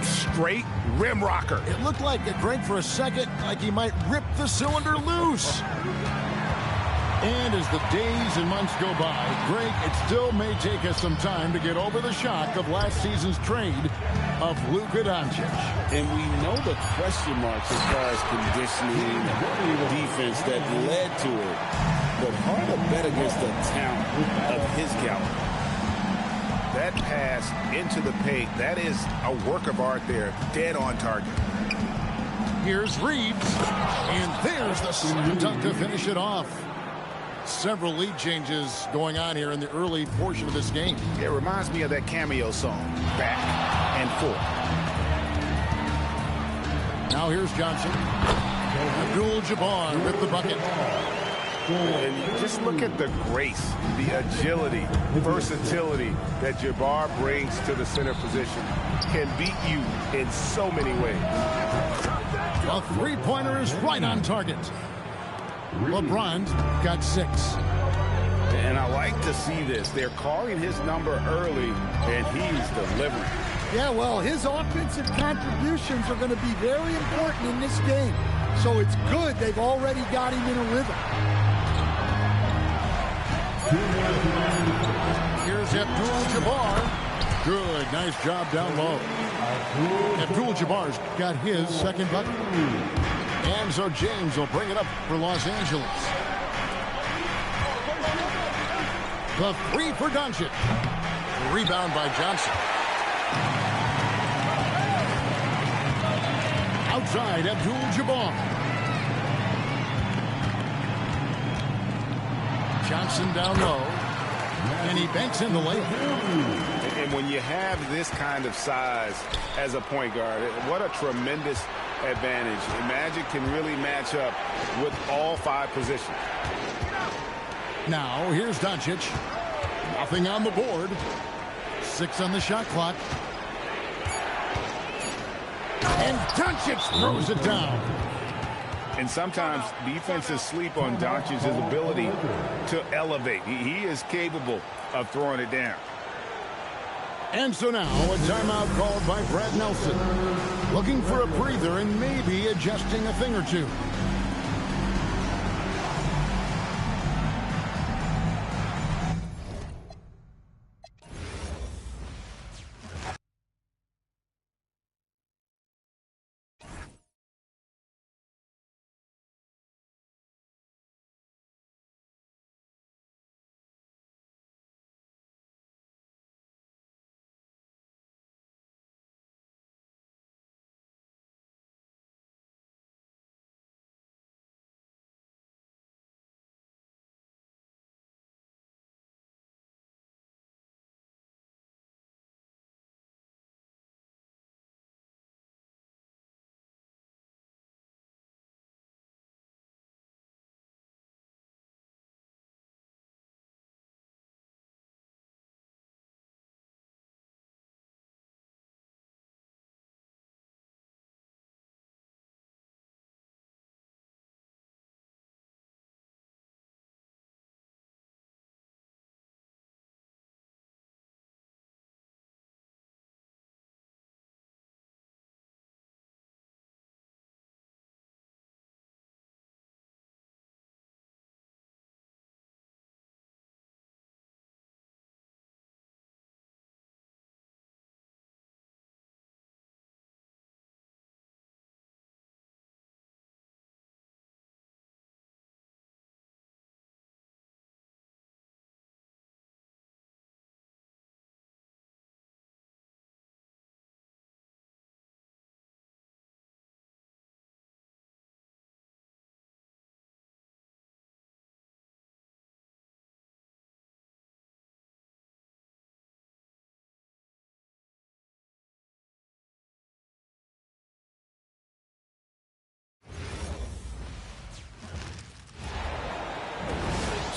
Straight rim rocker. It looked like it, Greg, for a second, like he might rip the cylinder loose. And as the days and months go by, Greg, it still may take us some time to get over the shock of last season's trade of Luka Doncic. And we know the question marks as far as conditioning and defense that led to it. But hard to bet against the talent of his caliber. That pass into the paint, that is a work of art there, dead on target. Here's Reeves, and there's the slam dunk to finish it off. Several lead changes going on here in the early portion of this game. It reminds me of that cameo song, Back and Forth. Now here's Johnson. Abdul-Jabbar with the bucket. And you just look at the grace, the agility, versatility that Jabbar brings to the center position. Can beat you in so many ways. A three-pointer is right on target. LeBron's got 6. And I like to see this. They're calling his number early, and he's delivering. Yeah, well, his offensive contributions are going to be very important in this game. So it's good they've already got him in a rhythm. Here's Abdul-Jabbar. Good, nice job down low. Abdul-Jabbar's got his second bucket. And so James will bring it up for Los Angeles. The 3 for Doncic. Rebound by Johnson. Outside, Abdul-Jabbar. Johnson down low. And he banks in the layup. And when you have this kind of size as a point guard, what a tremendous advantage. Magic can really match up with all 5 positions. Now, here's Doncic. Nothing on the board. 6 on the shot clock. And Doncic throws it down. And sometimes defenses sleep on Doncic's ability to elevate. He is capable of throwing it down. And so now, a timeout called by Brad Nelson. Looking for a breather and maybe adjusting a thing or two.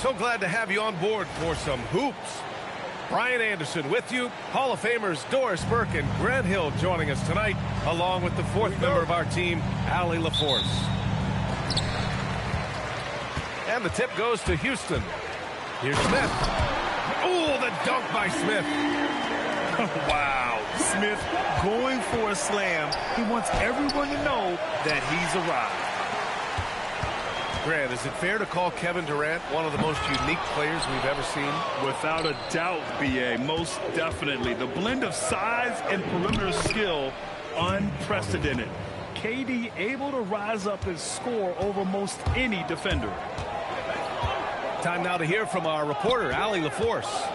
So glad to have you on board for some hoops. Brian Anderson with you. Hall of Famers Doris Burke and Grant Hill joining us tonight, along with the fourth member of our team, Allie LaForce. And the tip goes to Houston. Here's Smith. Oh, the dunk by Smith. Wow. Smith going for a slam. He wants everyone to know that he's arrived. Grant, is it fair to call Kevin Durant one of the most unique players we've ever seen? Without a doubt, B.A., most definitely. The blend of size and perimeter skill, unprecedented. KD able to rise up and score over most any defender. Time now to hear from our reporter, Allie LaForce.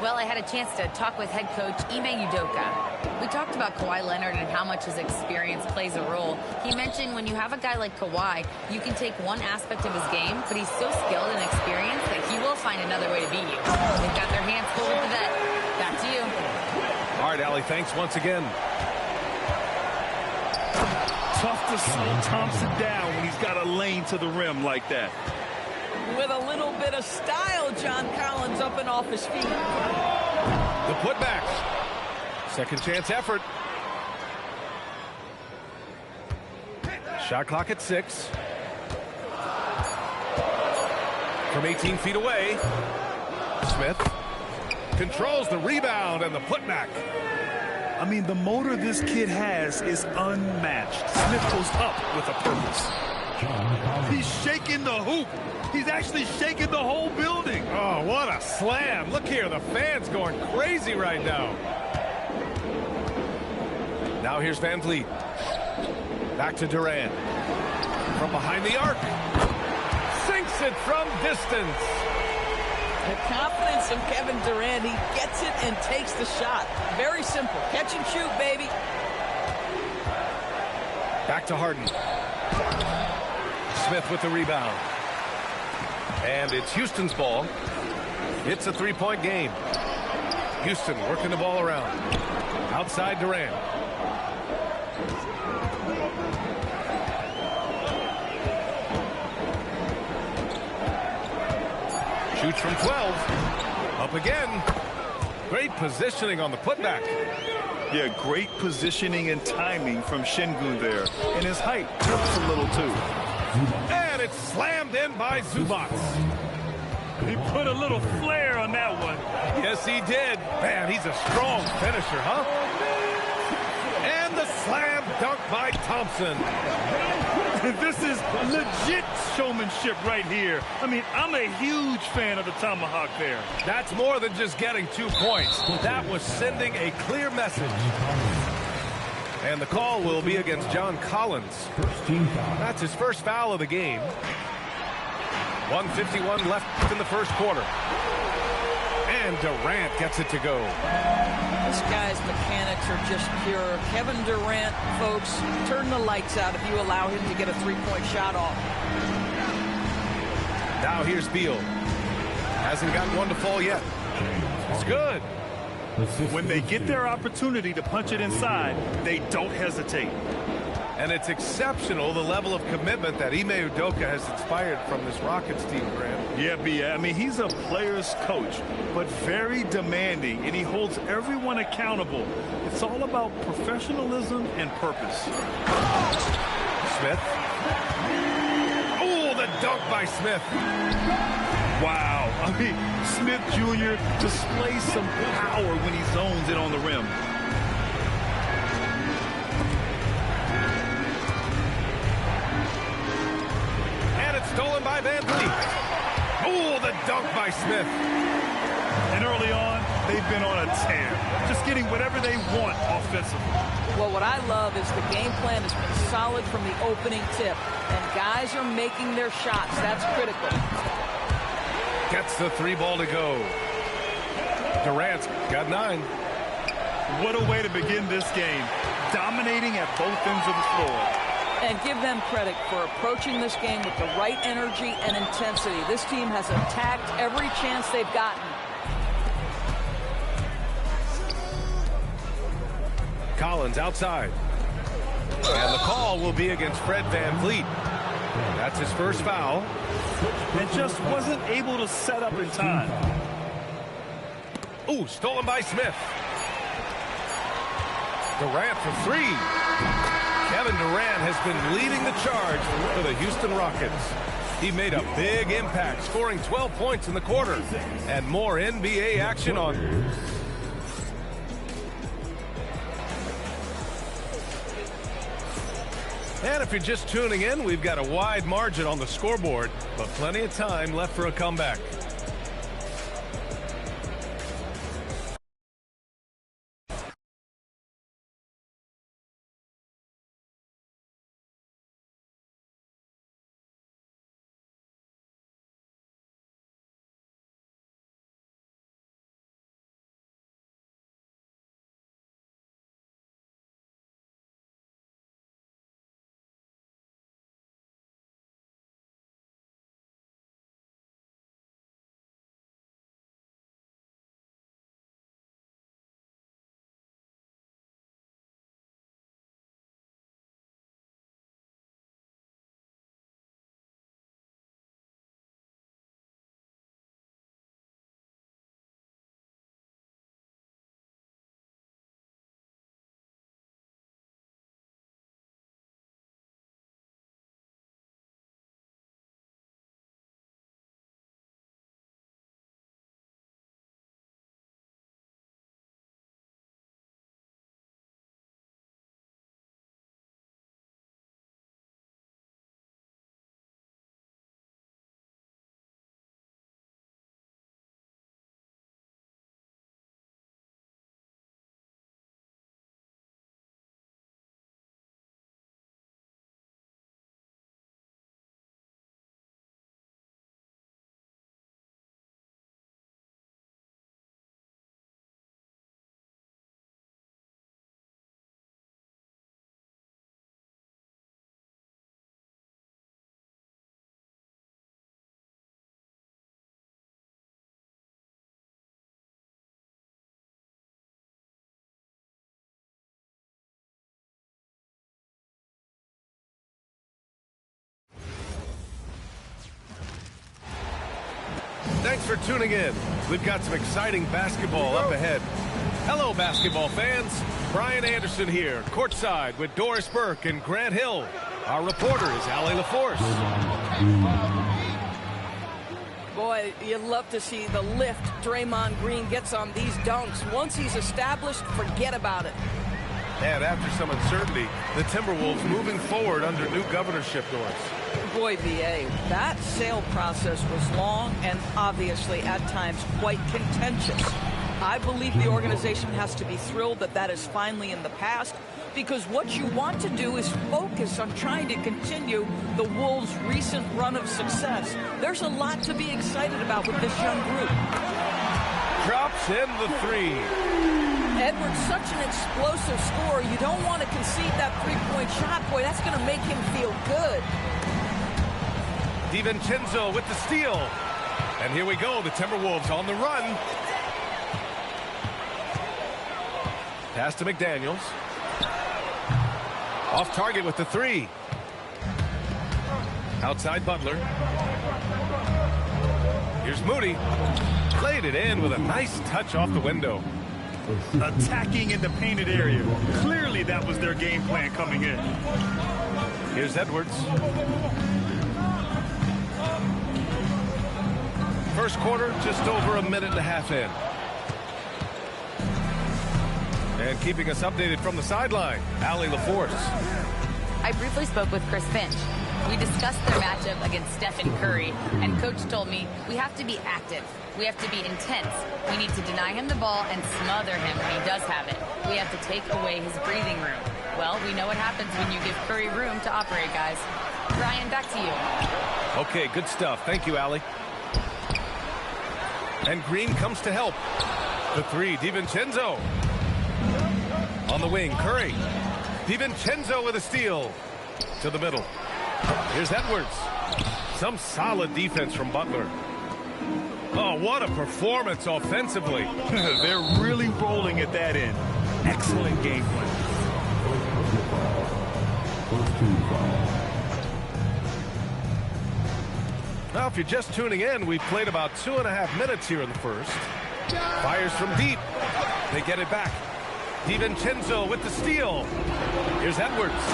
Well, I had a chance to talk with head coach Ime Udoka. We talked about Kawhi Leonard and how much his experience plays a role. He mentioned when you have a guy like Kawhi, you can take one aspect of his game, but he's so skilled and experienced that he will find another way to beat you. They've got their hands full with the vet. Back to you. All right, Allie, thanks once again. Tough to slow Thompson down when he's got a lane to the rim like that. With a little bit of style, John Collins up and off his feet. The putback. Second chance effort. Shot clock at 6. From 18 feet away, Smith controls the rebound and the putback. I mean, the motor this kid has is unmatched. Smith goes up with a purpose. He's shaking the hoop. He's actually shaking the whole building. Oh, what a slam. Look here, the fans going crazy right now. Now here's Van Vliet. Back to Durant. From behind the arc. Sinks it from distance. The confidence of Kevin Durant. He gets it and takes the shot. Very simple. Catch and shoot, baby. Back to Harden. Smith with the rebound. And it's Houston's ball. It's a three-point game. Houston working the ball around. Outside Durant. Shoots from 12. Up again. Great positioning on the putback. Yeah, great positioning and timing from Şengün there. And his height trips a little too. And it's slammed in by Zubac. He put a little flair on that one. Yes, he did. Man, he's a strong finisher, huh? And the slam dunk by Thompson. This is legit showmanship right here. I mean, I'm a huge fan of the tomahawk there. That's more than just getting 2 points. That was sending a clear message. And the call will be against John Collins. That's his first foul of the game. 1:51 left in the first quarter. And Durant gets it to go. This guy's mechanics are just pure. Kevin Durant, folks, turn the lights out if you allow him to get a three-point shot off. Now here's Beal. Hasn't gotten one to fall yet. It's good. When they get their opportunity to punch it inside, they don't hesitate. And it's exceptional, the level of commitment that Ime Udoka has inspired from this Rockets team, Grant. Yeah, B.A. I mean, he's a player's coach, but very demanding, and he holds everyone accountable. It's all about professionalism and purpose. Smith. Oh, the dunk by Smith. Wow. I mean, Smith Jr. displays some power when he zones it on the rim. And it's stolen by Van Vliet. Oh, the dunk by Smith. And early on, they've been on a tear. Just getting whatever they want offensively. Well, what I love is the game plan has been solid from the opening tip. And guys are making their shots. That's critical. Gets the 3 ball to go. Durant's got 9. What a way to begin this game. Dominating at both ends of the floor. And give them credit for approaching this game with the right energy and intensity. This team has attacked every chance they've gotten. Collins outside. And the call will be against Fred Van Vliet. That's his first foul. And just wasn't able to set up in time. Ooh, stolen by Smith. Durant for three. Kevin Durant has been leading the charge for the Houston Rockets. He made a big impact, scoring 12 points in the quarter. And more NBA action on. And if you're just tuning in, we've got a wide margin on the scoreboard, but plenty of time left for a comeback. Thanks for tuning in. We've got some exciting basketball up ahead. Hello, basketball fans. Brian Anderson here, courtside with Doris Burke and Grant Hill. Our reporter is Allie LaForce. Boy, you love to see the lift Draymond Green gets on these dunks. Once he's established, forget about it. And after some uncertainty, the Timberwolves moving forward under new governorship, Doris. Boy, B.A., that sale process was long and obviously at times quite contentious. I believe the organization has to be thrilled that that is finally in the past, because what you want to do is focus on trying to continue the Wolves' recent run of success. There's a lot to be excited about with this young group. Drops in the three. Edwards, such an explosive scorer. You don't want to concede that three-point shot. Boy, that's going to make him feel good. DiVincenzo with the steal. And here we go, the Timberwolves on the run. Pass to McDaniels. Off target with the three. Outside Butler. Here's Moody. Played it in with a nice touch off the window. Attacking in the painted area. Clearly that was their game plan coming in. Here's Edwards. First quarter, just over a minute and a half in. And keeping us updated from the sideline, Allie LaForce. I briefly spoke with Chris Finch. We discussed their matchup against Stephen Curry, and Coach told me we have to be active. We have to be intense. We need to deny him the ball and smother him when he does have it. We have to take away his breathing room. Well, we know what happens when you give Curry room to operate, guys. Brian, back to you. Okay, good stuff. Thank you, Allie. And Green comes to help. The three, DiVincenzo. On the wing, Curry. DiVincenzo with a steal. To the middle. Here's Edwards. Some solid defense from Butler. Oh, what a performance offensively. They're really rolling at that end. Excellent game plan. if you're just tuning in, we played about 2.5 minutes here in the first. Fires from deep. They get it back. DiVincenzo with the steal. Here's Edwards. Oh!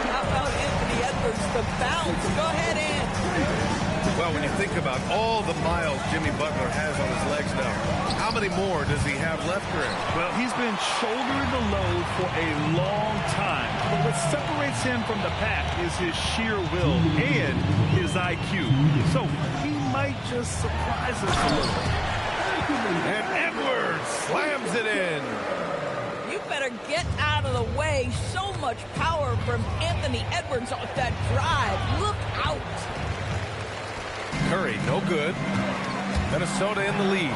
How about Anthony Edwards, the bounce? Go ahead, Ant. Well, when you think about all the miles Jimmy Butler has on his legs now, how many more does he have left, Greg? Well, he's been shouldering the load for a long time. But what separates him from the pack is his sheer will and his IQ. So he might just surprise us a little. And Edwards slams it in. You better get out of the way. So much power from Anthony Edwards off that drive. Look out. Curry, no good. Minnesota in the lead.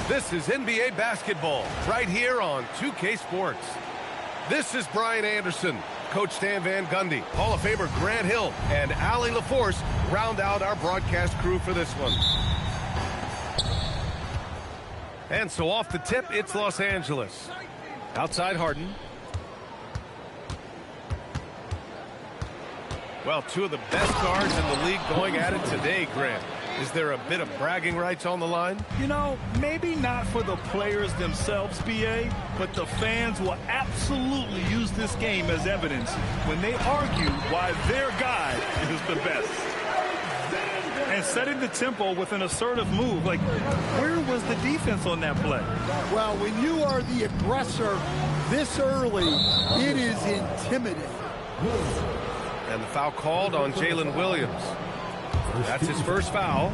This is NBA basketball right here on 2K Sports. This is Brian Anderson, Coach Stan Van Gundy, Hall of Famer Grant Hill, and Allie LaForce round out our broadcast crew for this one. And so off the tip, it's Los Angeles. Outside Harden. Well, two of the best guards in the league going at it today, Grant. Is there a bit of bragging rights on the line? You know, maybe not for the players themselves, BA, but the fans will absolutely use this game as evidence when they argue why their guy is the best. And setting the tempo with an assertive move, like, where was the defense on that play? Well, when you are the aggressor this early, it is intimidating. And the foul called on Jalen Williams. That's his first foul.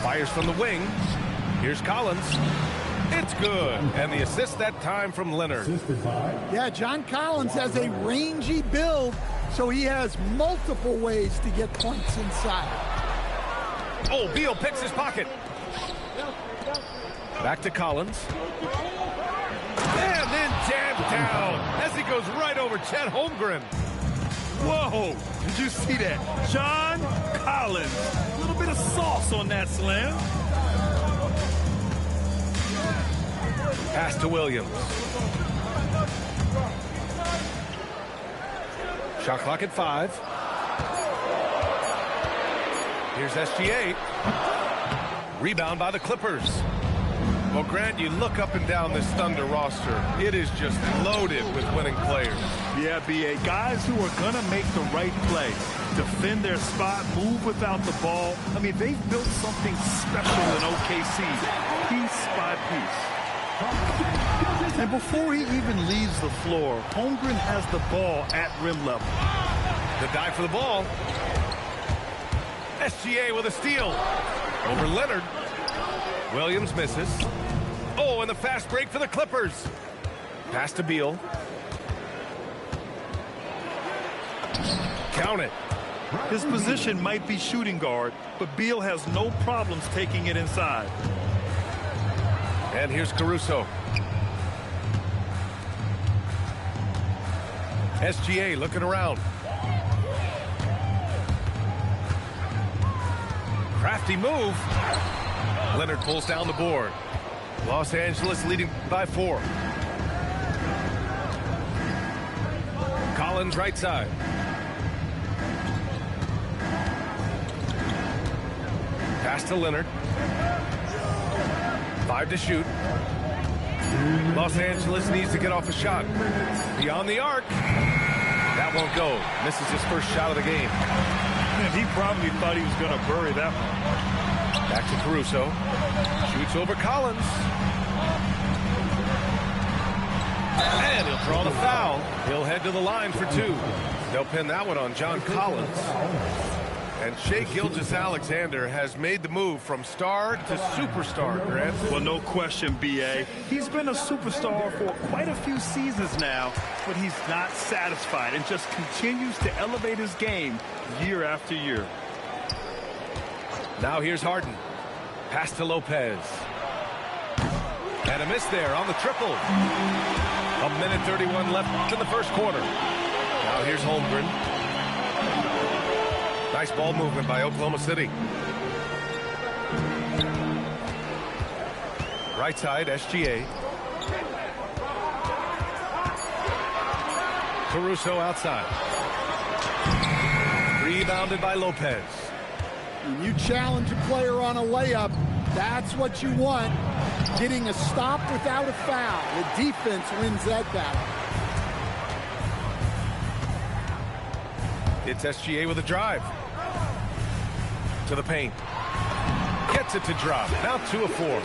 Fires from the wing. Here's Collins. It's good. And the assist that time from Leonard. Yeah, John Collins has a rangy build, so he has multiple ways to get points inside. Oh, Beal picks his pocket. Back to Collins. And then jammed down as he goes right over Chet Holmgren. Whoa, did you see that? John Collins. A little bit of sauce on that slam. Pass to Williams. Shot clock at 5. Here's SGA. Rebound by the Clippers. Well, Grant, you look up and down this Thunder roster. It is just loaded with winning players. Yeah, B.A. Guys who are going to make the right play. Defend their spot, move without the ball. I mean, they've built something special in OKC, piece by piece. And before he even leaves the floor, Holmgren has the ball at rim level. The dive for the ball. SGA with a steal. Over Leonard. Williams misses. Oh, and the fast break for the Clippers. Pass to Beal. Count it. His position might be shooting guard, but Beal has no problems taking it inside. And here's Caruso. SGA looking around. Crafty move. Leonard pulls down the board. Los Angeles leading by 4. Collins right side. Pass to Leonard. 5 to shoot. Los Angeles needs to get off a shot. Beyond the arc. That won't go. Misses his first shot of the game. And he probably thought he was going to bury that one. Back to Caruso. Shoots over Collins. And he'll draw the foul. He'll head to the line for 2. They'll pin that one on John Collins. And Shai Gilgeous-Alexander has made the move from star to superstar, Grant. Well, no question, B.A. He's been a superstar for quite a few seasons now, but he's not satisfied and just continues to elevate his game year after year. Now here's Harden. Pass to Lopez. And a miss there on the triple. 1:31 left in the first quarter. Now here's Holmgren. Nice ball movement by Oklahoma City. Right side, SGA. Caruso outside. Rebounded by Lopez. When you challenge a player on a layup, that's what you want. Getting a stop without a foul. The defense wins that battle. It's SGA with a drive. To the paint. Gets it to drop. Now 2 of 4.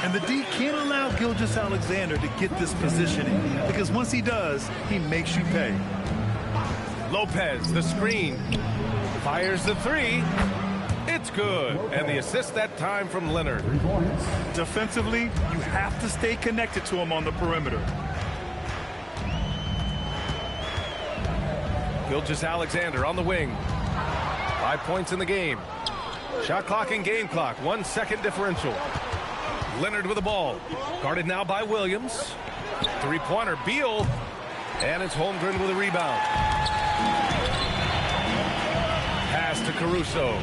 And the D can't allow Gilgeous-Alexander to get this positioning, because once he does, he makes you pay. Lopez, the screen. Fires the 3. It's good. And the assist that time from Leonard. Defensively, you have to stay connected to him on the perimeter. Gilgeous-Alexander on the wing. 5 points in the game. Shot clock and game clock. 1 second differential. Leonard with the ball. Guarded now by Williams. 3-pointer. Beal. And it's Holmgren with a rebound. Pass to Caruso.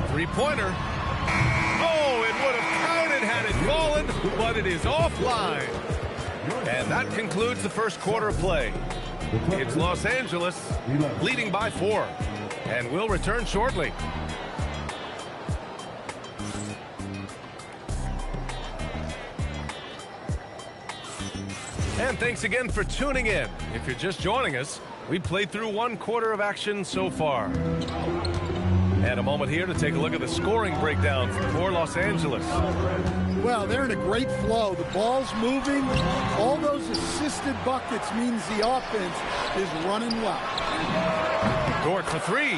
Three-pointer. Oh, it would have counted had it fallen, but it is offline. And that concludes the first quarter of play. It's Los Angeles leading by 4. And we'll return shortly. And thanks again for tuning in. If you're just joining us, we played through 1 quarter of action so far. And a moment here to take a look at the scoring breakdown for Los Angeles. Well, they're in a great flow. The ball's moving. All those assisted buckets means the offense is running well. Dort for 3.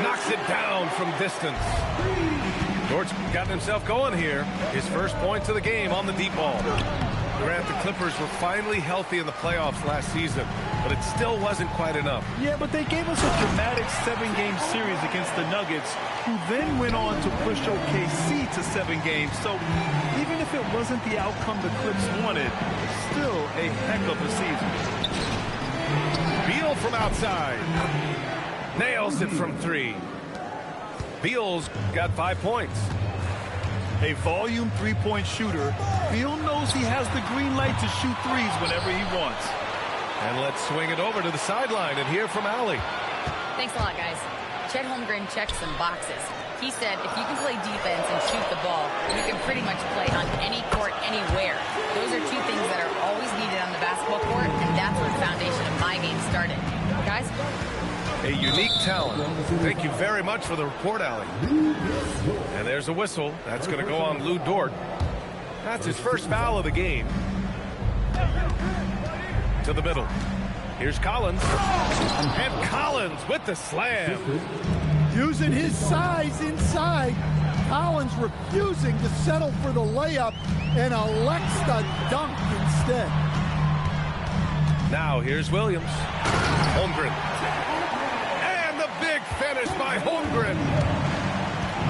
Knocks it down from distance. Dort's gotten himself going here. His first points of the game on the deep ball. Grant, the Clippers were finally healthy in the playoffs last season, but it still wasn't quite enough. Yeah, but they gave us a dramatic 7-game series against the Nuggets, who then went on to push OKC to 7 games. So even if it wasn't the outcome the Clips wanted, still a heck of a season. Beal from outside. Nails it from 3. Beal's got 5 points. A volume 3-point shooter, Beal knows he has the green light to shoot threes whenever he wants. And let's swing it over to the sideline and hear from Allie. Thanks a lot, guys. Chet Holmgren checks some boxes. He said if you can play defense and shoot the ball, you can pretty much play on any court, anywhere. Those are two things that are always needed on the basketball court, and that's where the foundation of my game started. Guys? A unique talent. Thank you very much for the report, Allie. And there's a whistle. That's going to go on Lou Dort. That's his first foul of the game. To the middle. Here's Collins. And Collins with the slam. Using his size inside. Collins refusing to settle for the layup and elects the dunk instead. Now here's Williams. Holmgren. And the big finish by Holmgren.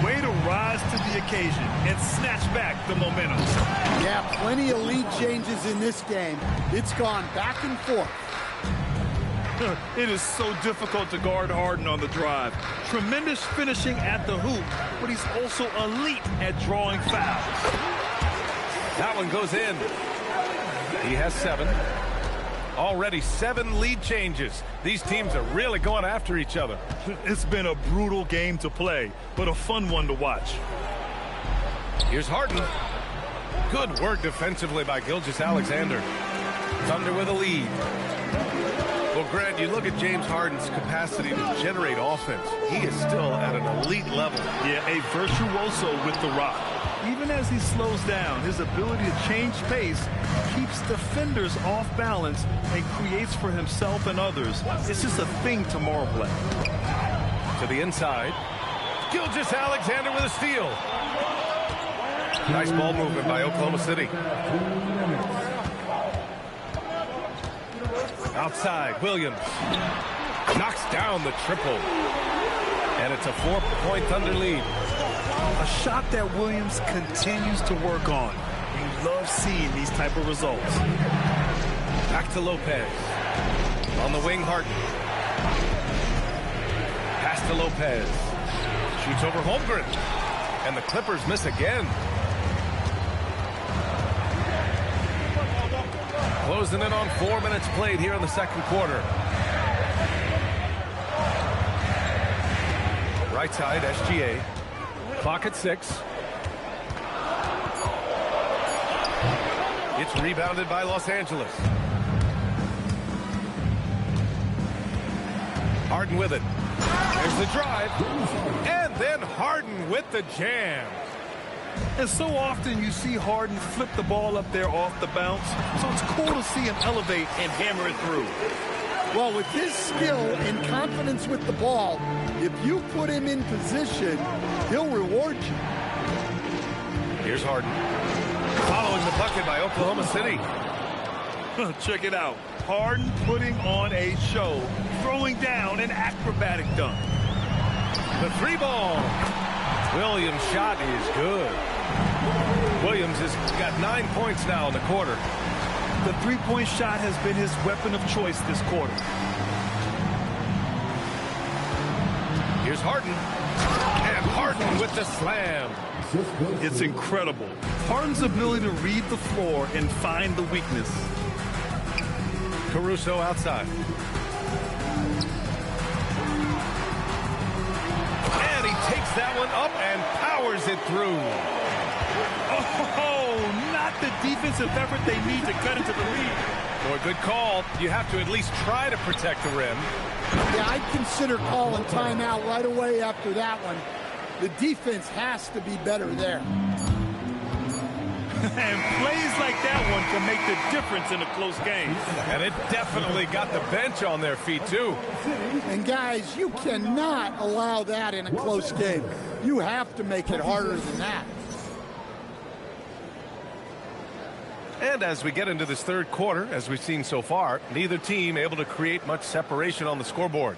Way to rise to the occasion and snatch back the momentum. Yeah, plenty of lead changes in this game. It's gone back and forth. It is so difficult to guard Harden on the drive. Tremendous finishing at the hoop, but he's also elite at drawing fouls. That one goes in. He has 7. Already 7 lead changes. These teams are really going after each other. It's been a brutal game to play, but a fun one to watch. Here's Harden. Good work defensively by Gilgeous-Alexander. Thunder with a lead. Well, Grant, you look at James Harden's capacity to generate offense. He is still at an elite level. Yeah, a virtuoso with the rock. Even as he slows down, his ability to change pace keeps defenders off balance and creates for himself and others. It's just a thing tomorrow play. To the inside. Gilgeous-Alexander with a steal. Nice ball movement by Oklahoma City. Outside, Williams knocks down the triple. And it's a 4-point Thunder lead. A shot that Williams continues to work on. You love seeing these type of results. Back to Lopez. On the wing, Harden. Pass to Lopez. Shoots over Holmgren. And the Clippers miss again. Closing in on 4 minutes played here in the second quarter. Right side, SGA. Clock at 6. It's rebounded by Los Angeles. Harden with it. There's the drive. And then Harden with the jam. And so often you see Harden flip the ball up there off the bounce. So it's cool to see him elevate and hammer it through. Well, with his skill and confidence with the ball, if you put him in position, he'll reward you. Here's Harden. Following the bucket by Oklahoma City. Check it out. Harden putting on a show, throwing down an acrobatic dunk. The 3-ball. Williams' shot is good. Williams has got 9 points now in the quarter. The three-point shot has been his weapon of choice this quarter. Here's Harden. And Harden with the slam. It's incredible. Harden's ability to read the floor and find the weakness. Caruso outside. And he takes that one up and powers it through. Oh, not the defensive effort they need to cut into the lead. Boy, good call. You have to at least try to protect the rim. Yeah, I'd consider calling timeout right away after that one. The defense has to be better there. And plays like that one can make the difference in a close game. And it definitely got the bench on their feet, too. And, guys, you cannot allow that in a close game. You have to make it harder than that. And as we get into this third quarter, as we've seen so far, neither team able to create much separation on the scoreboard.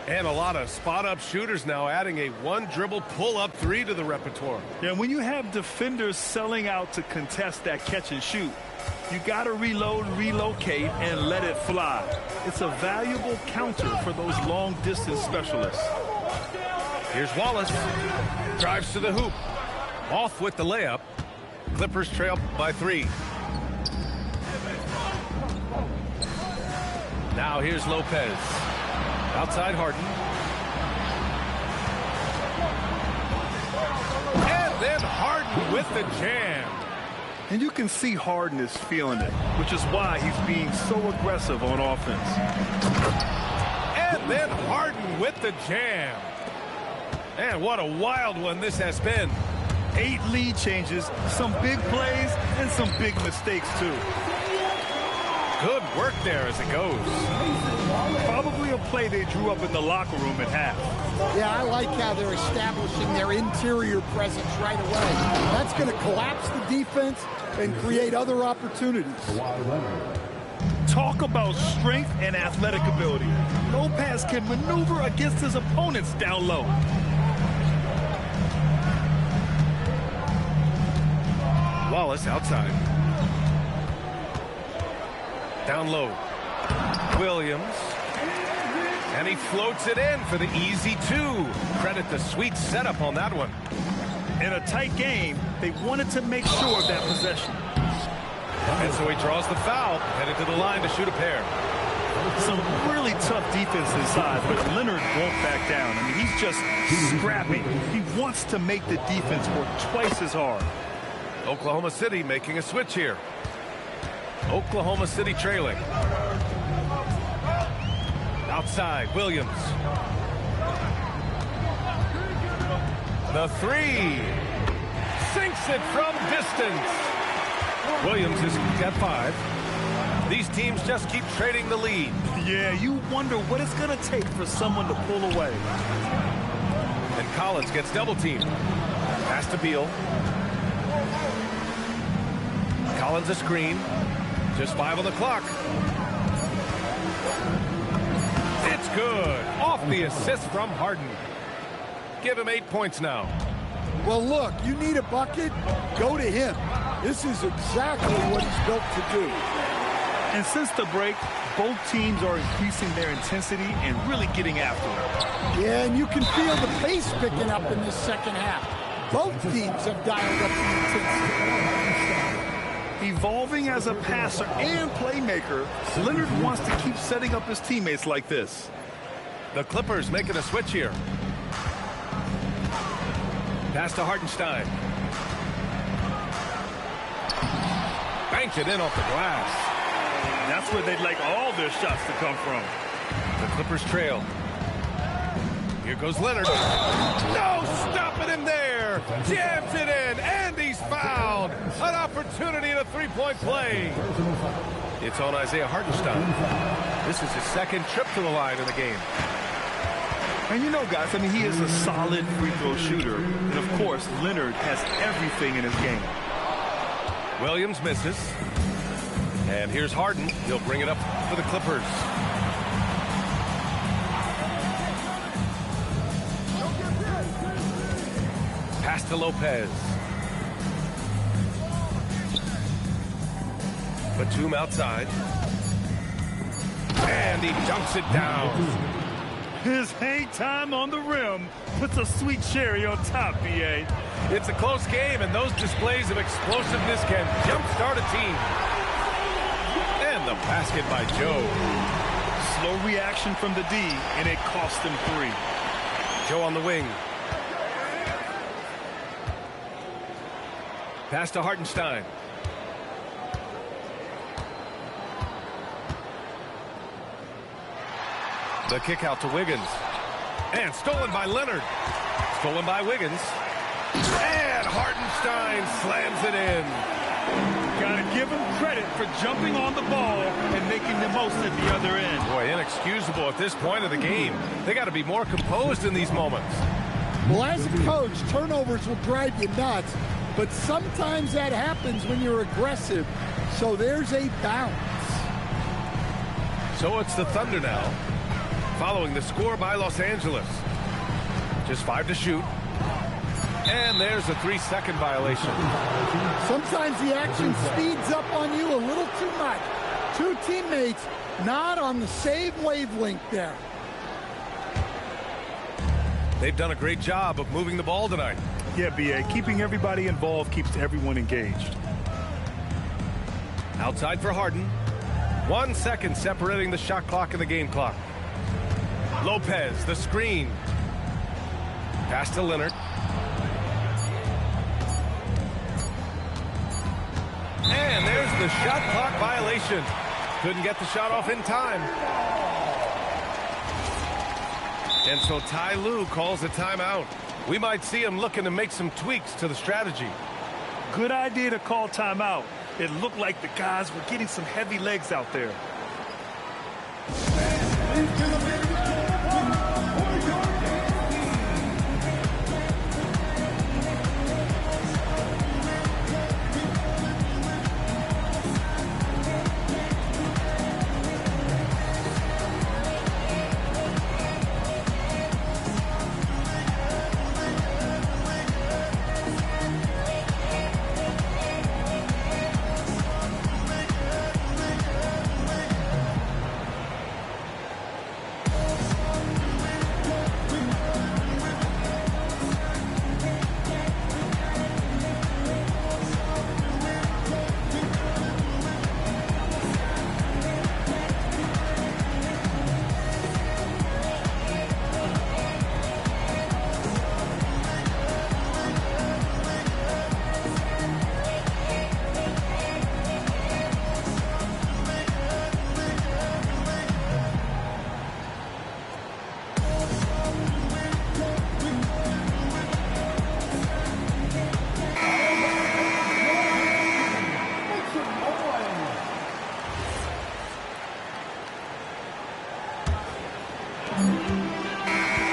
And a lot of spot-up shooters now adding a one-dribble pull-up 3 to the repertoire. Yeah, when you have defenders selling out to contest that catch and shoot, you got to reload, relocate, and let it fly. It's a valuable counter for those long-distance specialists. Here's Wallace. Drives to the hoop. Off with the layup. Clippers trail by 3. Now here's Lopez. Outside Harden. And then Harden with the jam. And you can see Harden is feeling it, which is why he's being so aggressive on offense. And then Harden with the jam. And what a wild one this has been. 8 lead changes, some big plays, and some big mistakes, too. Good work there as it goes. Probably a play they drew up in the locker room at half. Yeah, I like how they're establishing their interior presence right away. That's going to collapse the defense and create other opportunities. Talk about strength and athletic ability. Lopez can maneuver against his opponents down low. Wallace outside. Down low. Williams. And he floats it in for the easy 2. Credit the sweet setup on that one. In a tight game, they wanted to make sure of that possession. And so he draws the foul, headed to the line to shoot a pair. Some really tough defense inside, but Leonard won't back down. I mean, he's just scrappy. He wants to make the defense work twice as hard. Oklahoma City making a switch here. Oklahoma City trailing. Outside, Williams. The 3. Sinks it from distance. Williams has got 5. These teams just keep trading the lead. Yeah, you wonder what it's going to take for someone to pull away. And Collins gets double-teamed. Pass to Beal. Collins a screen. Just 5 on the clock. It's good. Off the assist from Harden. Give him 8 points now. Well, look, you need a bucket, go to him. This is exactly what he's built to do. And since the break, both teams are increasing their intensity and really getting after it. Yeah, and you can feel the pace picking up in this second half. Both teams have dialed up the intensity. Evolving as a passer and playmaker, Leonard wants to keep setting up his teammates like this. The Clippers making a switch here. Pass to Hartenstein. Banks it in off the glass. That's where they'd like all their shots to come from. The Clippers trail. Here goes Leonard. No, stopping him there. Jams it in, and he's fouled. An opportunity in a three-point play. It's on Isaiah Hartenstein. This is his second trip to the line in the game. And you know, guys, I mean, he is a solid free throw shooter. And, of course, Leonard has everything in his game. Williams misses. And here's Harden. He'll bring it up for the Clippers. Pass to Lopez. Batum outside. And he dunks it down. His hang time on the rim puts a sweet cherry on top, B.A. It's a close game, and those displays of explosiveness can jumpstart a team. And the basket by Joe. Slow reaction from the D, and it cost him 3. Joe on the wing. Pass to Hartenstein. The kick out to Wiggins. And stolen by Leonard. Stolen by Wiggins. And Hartenstein slams it in. Gotta give him credit for jumping on the ball and making the most at the other end. Boy, inexcusable at this point of the game. They got to be more composed in these moments. Well, as a coach, turnovers will drive you nuts, but sometimes that happens when you're aggressive. So there's a balance. So it's the Thunder now, following the score by Los Angeles. Just 5 to shoot. And there's a 3-second violation. Sometimes the action speeds up on you a little too much. Two teammates not on the same wavelength there. They've done a great job of moving the ball tonight. Yeah, B.A. Keeping everybody involved keeps everyone engaged. Outside for Harden. 1 second separating the shot clock and the game clock. Lopez, the screen. Pass to Leonard. And there's the shot clock violation. Couldn't get the shot off in time. And so Ty Lue calls a timeout. We might see him looking to make some tweaks to the strategy. Good idea to call timeout. It looked like the guys were getting some heavy legs out there.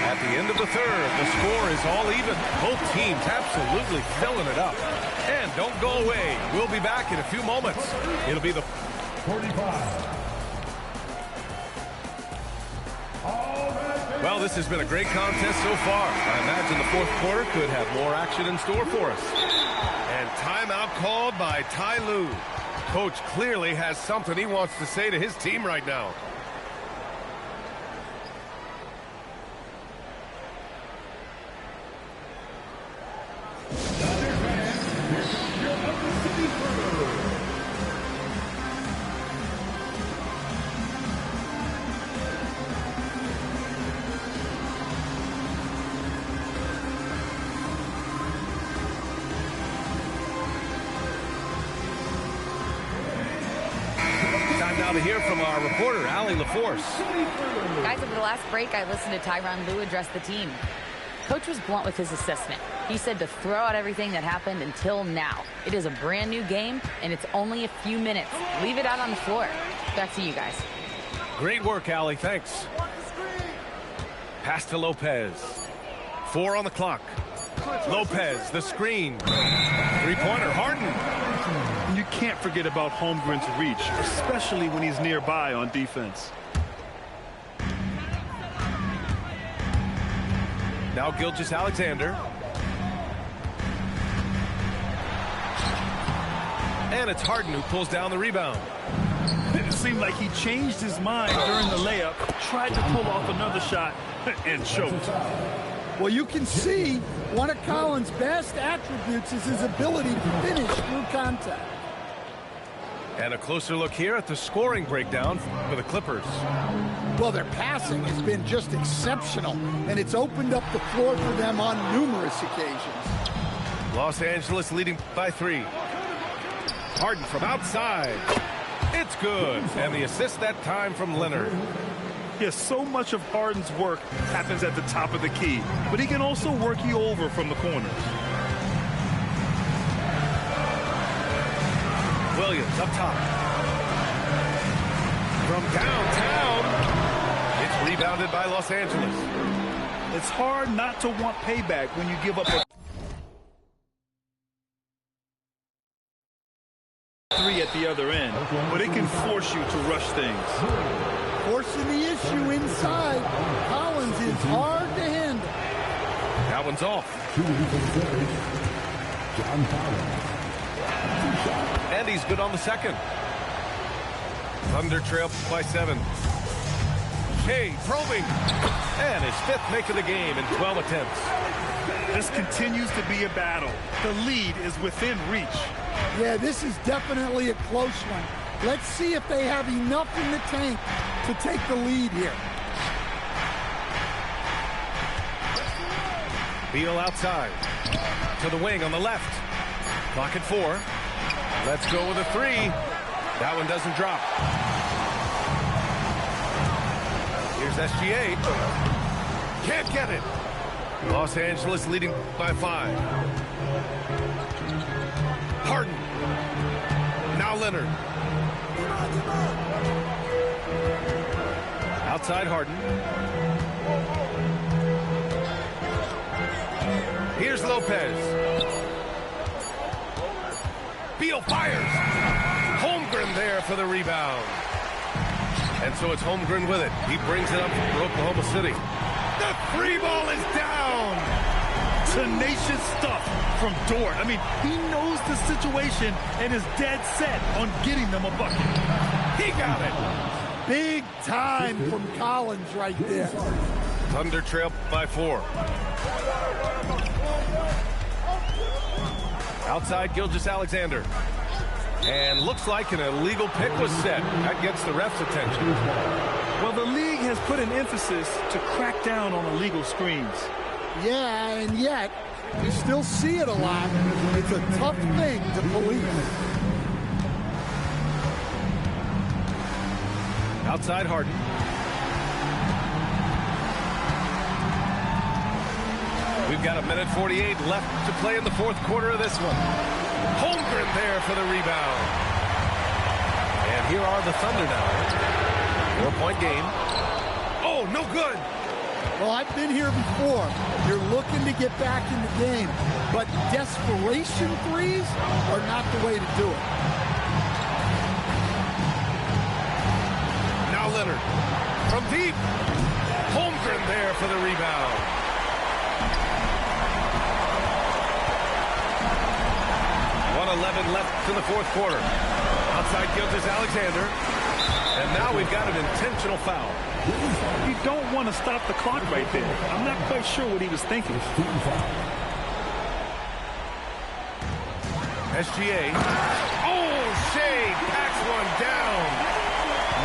At the end of the third, the score is all even. Both teams absolutely filling it up. And don't go away. We'll be back in a few moments. It'll be the 45. Well, this has been a great contest so far. I imagine the fourth quarter could have more action in store for us. And timeout called by Ty Lue. Coach clearly has something he wants to say to his team right now. Time now to hear from our reporter, Allie LaForce. Guys, over the last break, I listened to Tyronn Lue address the team. Coach was blunt with his assessment. He said to throw out everything that happened until now. It is a brand new game, and it's only a few minutes. Leave it out on the floor. Back to you guys. Great work, Allie. Thanks. Pass to Lopez. 4 on the clock. Lopez, the screen. Three-pointer, Harden. And you can't forget about Holmgren's reach, especially when he's nearby on defense. Now Gilgeous-Alexander. And it's Harden who pulls down the rebound. It seemed like he changed his mind during the layup, tried to pull off another shot, and choked. Well, you can see one of Collins' best attributes is his ability to finish through contact. And a closer look here at the scoring breakdown for the Clippers. Well, their passing has been just exceptional, and it's opened up the floor for them on numerous occasions. Los Angeles leading by 3. Harden from outside. It's good. And the assist that time from Leonard. Yes, so much of Harden's work happens at the top of the key, but he can also work you over from the corners. Williams up top. From downtown, it's rebounded by Los Angeles. It's hard not to want payback when you give up a 3 at the other end, but it can force you to rush things. Forcing the issue inside. Collins is hard to handle. That one's off. And he's good on the second. Thunder trail by 7. Shea probing. And his 5th make of the game in 12 attempts. This continues to be a battle. The lead is within reach. Yeah, this is definitely a close one. Let's see if they have enough in the tank to take the lead here. Beal outside. To the wing on the left. Clock at 4. Let's go with a 3. That one doesn't drop. Here's SGA. Can't get it. Los Angeles leading by 5. Harden. Now Leonard. Outside Harden. Here's Lopez. Beal fires. Holmgren there for the rebound. And so it's Holmgren with it. He brings it up for Oklahoma City. The 3 ball is down. Tenacious stuff from Dort. I mean, he knows the situation and is dead set on getting them a bucket. He got it. Big time from Collins right there. Thunder trail by 4. Outside Gilgeous-Alexander. And looks like an illegal pick was set. That gets the ref's attention. Well, the league has put an emphasis to crack down on illegal screens. Yeah, and yet, we still see it a lot. It's a tough thing to police. Outside Harden. We've got 1:48 left to play in the 4th quarter of this one. Holmgren there for the rebound. And here are the Thunder now. 4-point game. Oh, no good. Well, I've been here before. You're looking to get back in the game, but desperation threes are not the way to do it. Now Leonard from deep. Holmgren there for the rebound. Left in the 4th quarter. Outside Gilgeous-Alexander. And now we've got an intentional foul. You don't want to stop the clock right there. I'm not quite sure what he was thinking. SGA. Oh, Shea packs one down.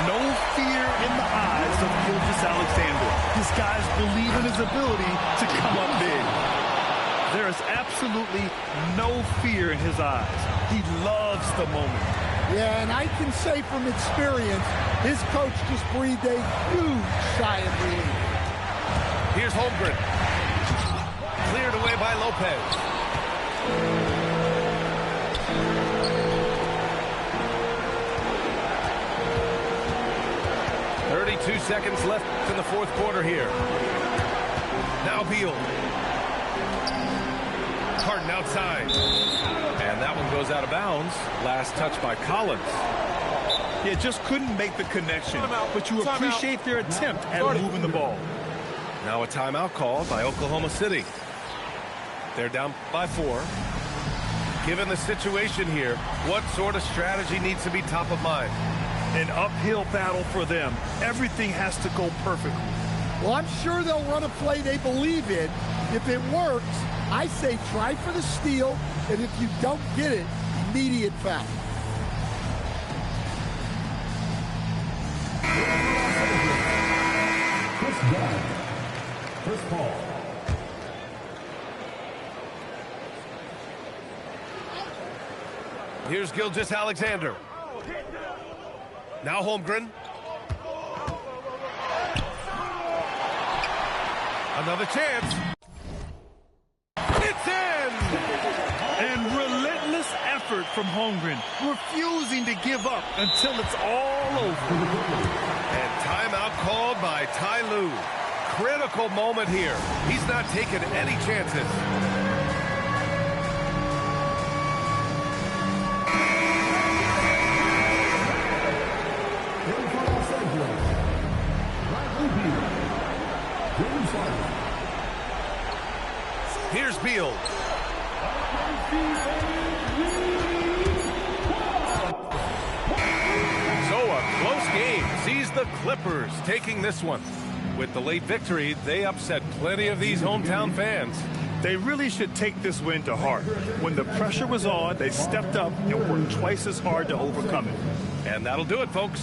No fear in the eyes of Gilgeous-Alexander. His guys believe in his ability to come up big. There is absolutely no fear in his eyes. He loves the moment. Yeah, and I can say from experience, his coach just breathed a huge sigh of relief. Here's Holmgren. Cleared away by Lopez. .32 seconds left in the 4th quarter here. Now Beal. Harden outside. And that one goes out of bounds. Last touch by Collins. Yeah, just couldn't make the connection. But you appreciate their attempt at moving the ball. Now a timeout called by Oklahoma City. They're down by 4. Given the situation here, what sort of strategy needs to be top of mind? An uphill battle for them. Everything has to go perfectly. Well, I'm sure they'll run a play they believe in. If it works, I say try for the steal, and if you don't get it, immediate foul. First ball. Here's Gilgeous-Alexander. Now Holmgren. Another chance. It's in! And relentless effort from Holmgren, refusing to give up until it's all over. And timeout called by Ty Lue. Critical moment here. He's not taking any chances. Here's Beal. So a close game sees the Clippers taking this one. With the late victory, they upset plenty of these hometown fans. They really should take this win to heart. When the pressure was on, they stepped up and worked twice as hard to overcome it. And that'll do it, folks.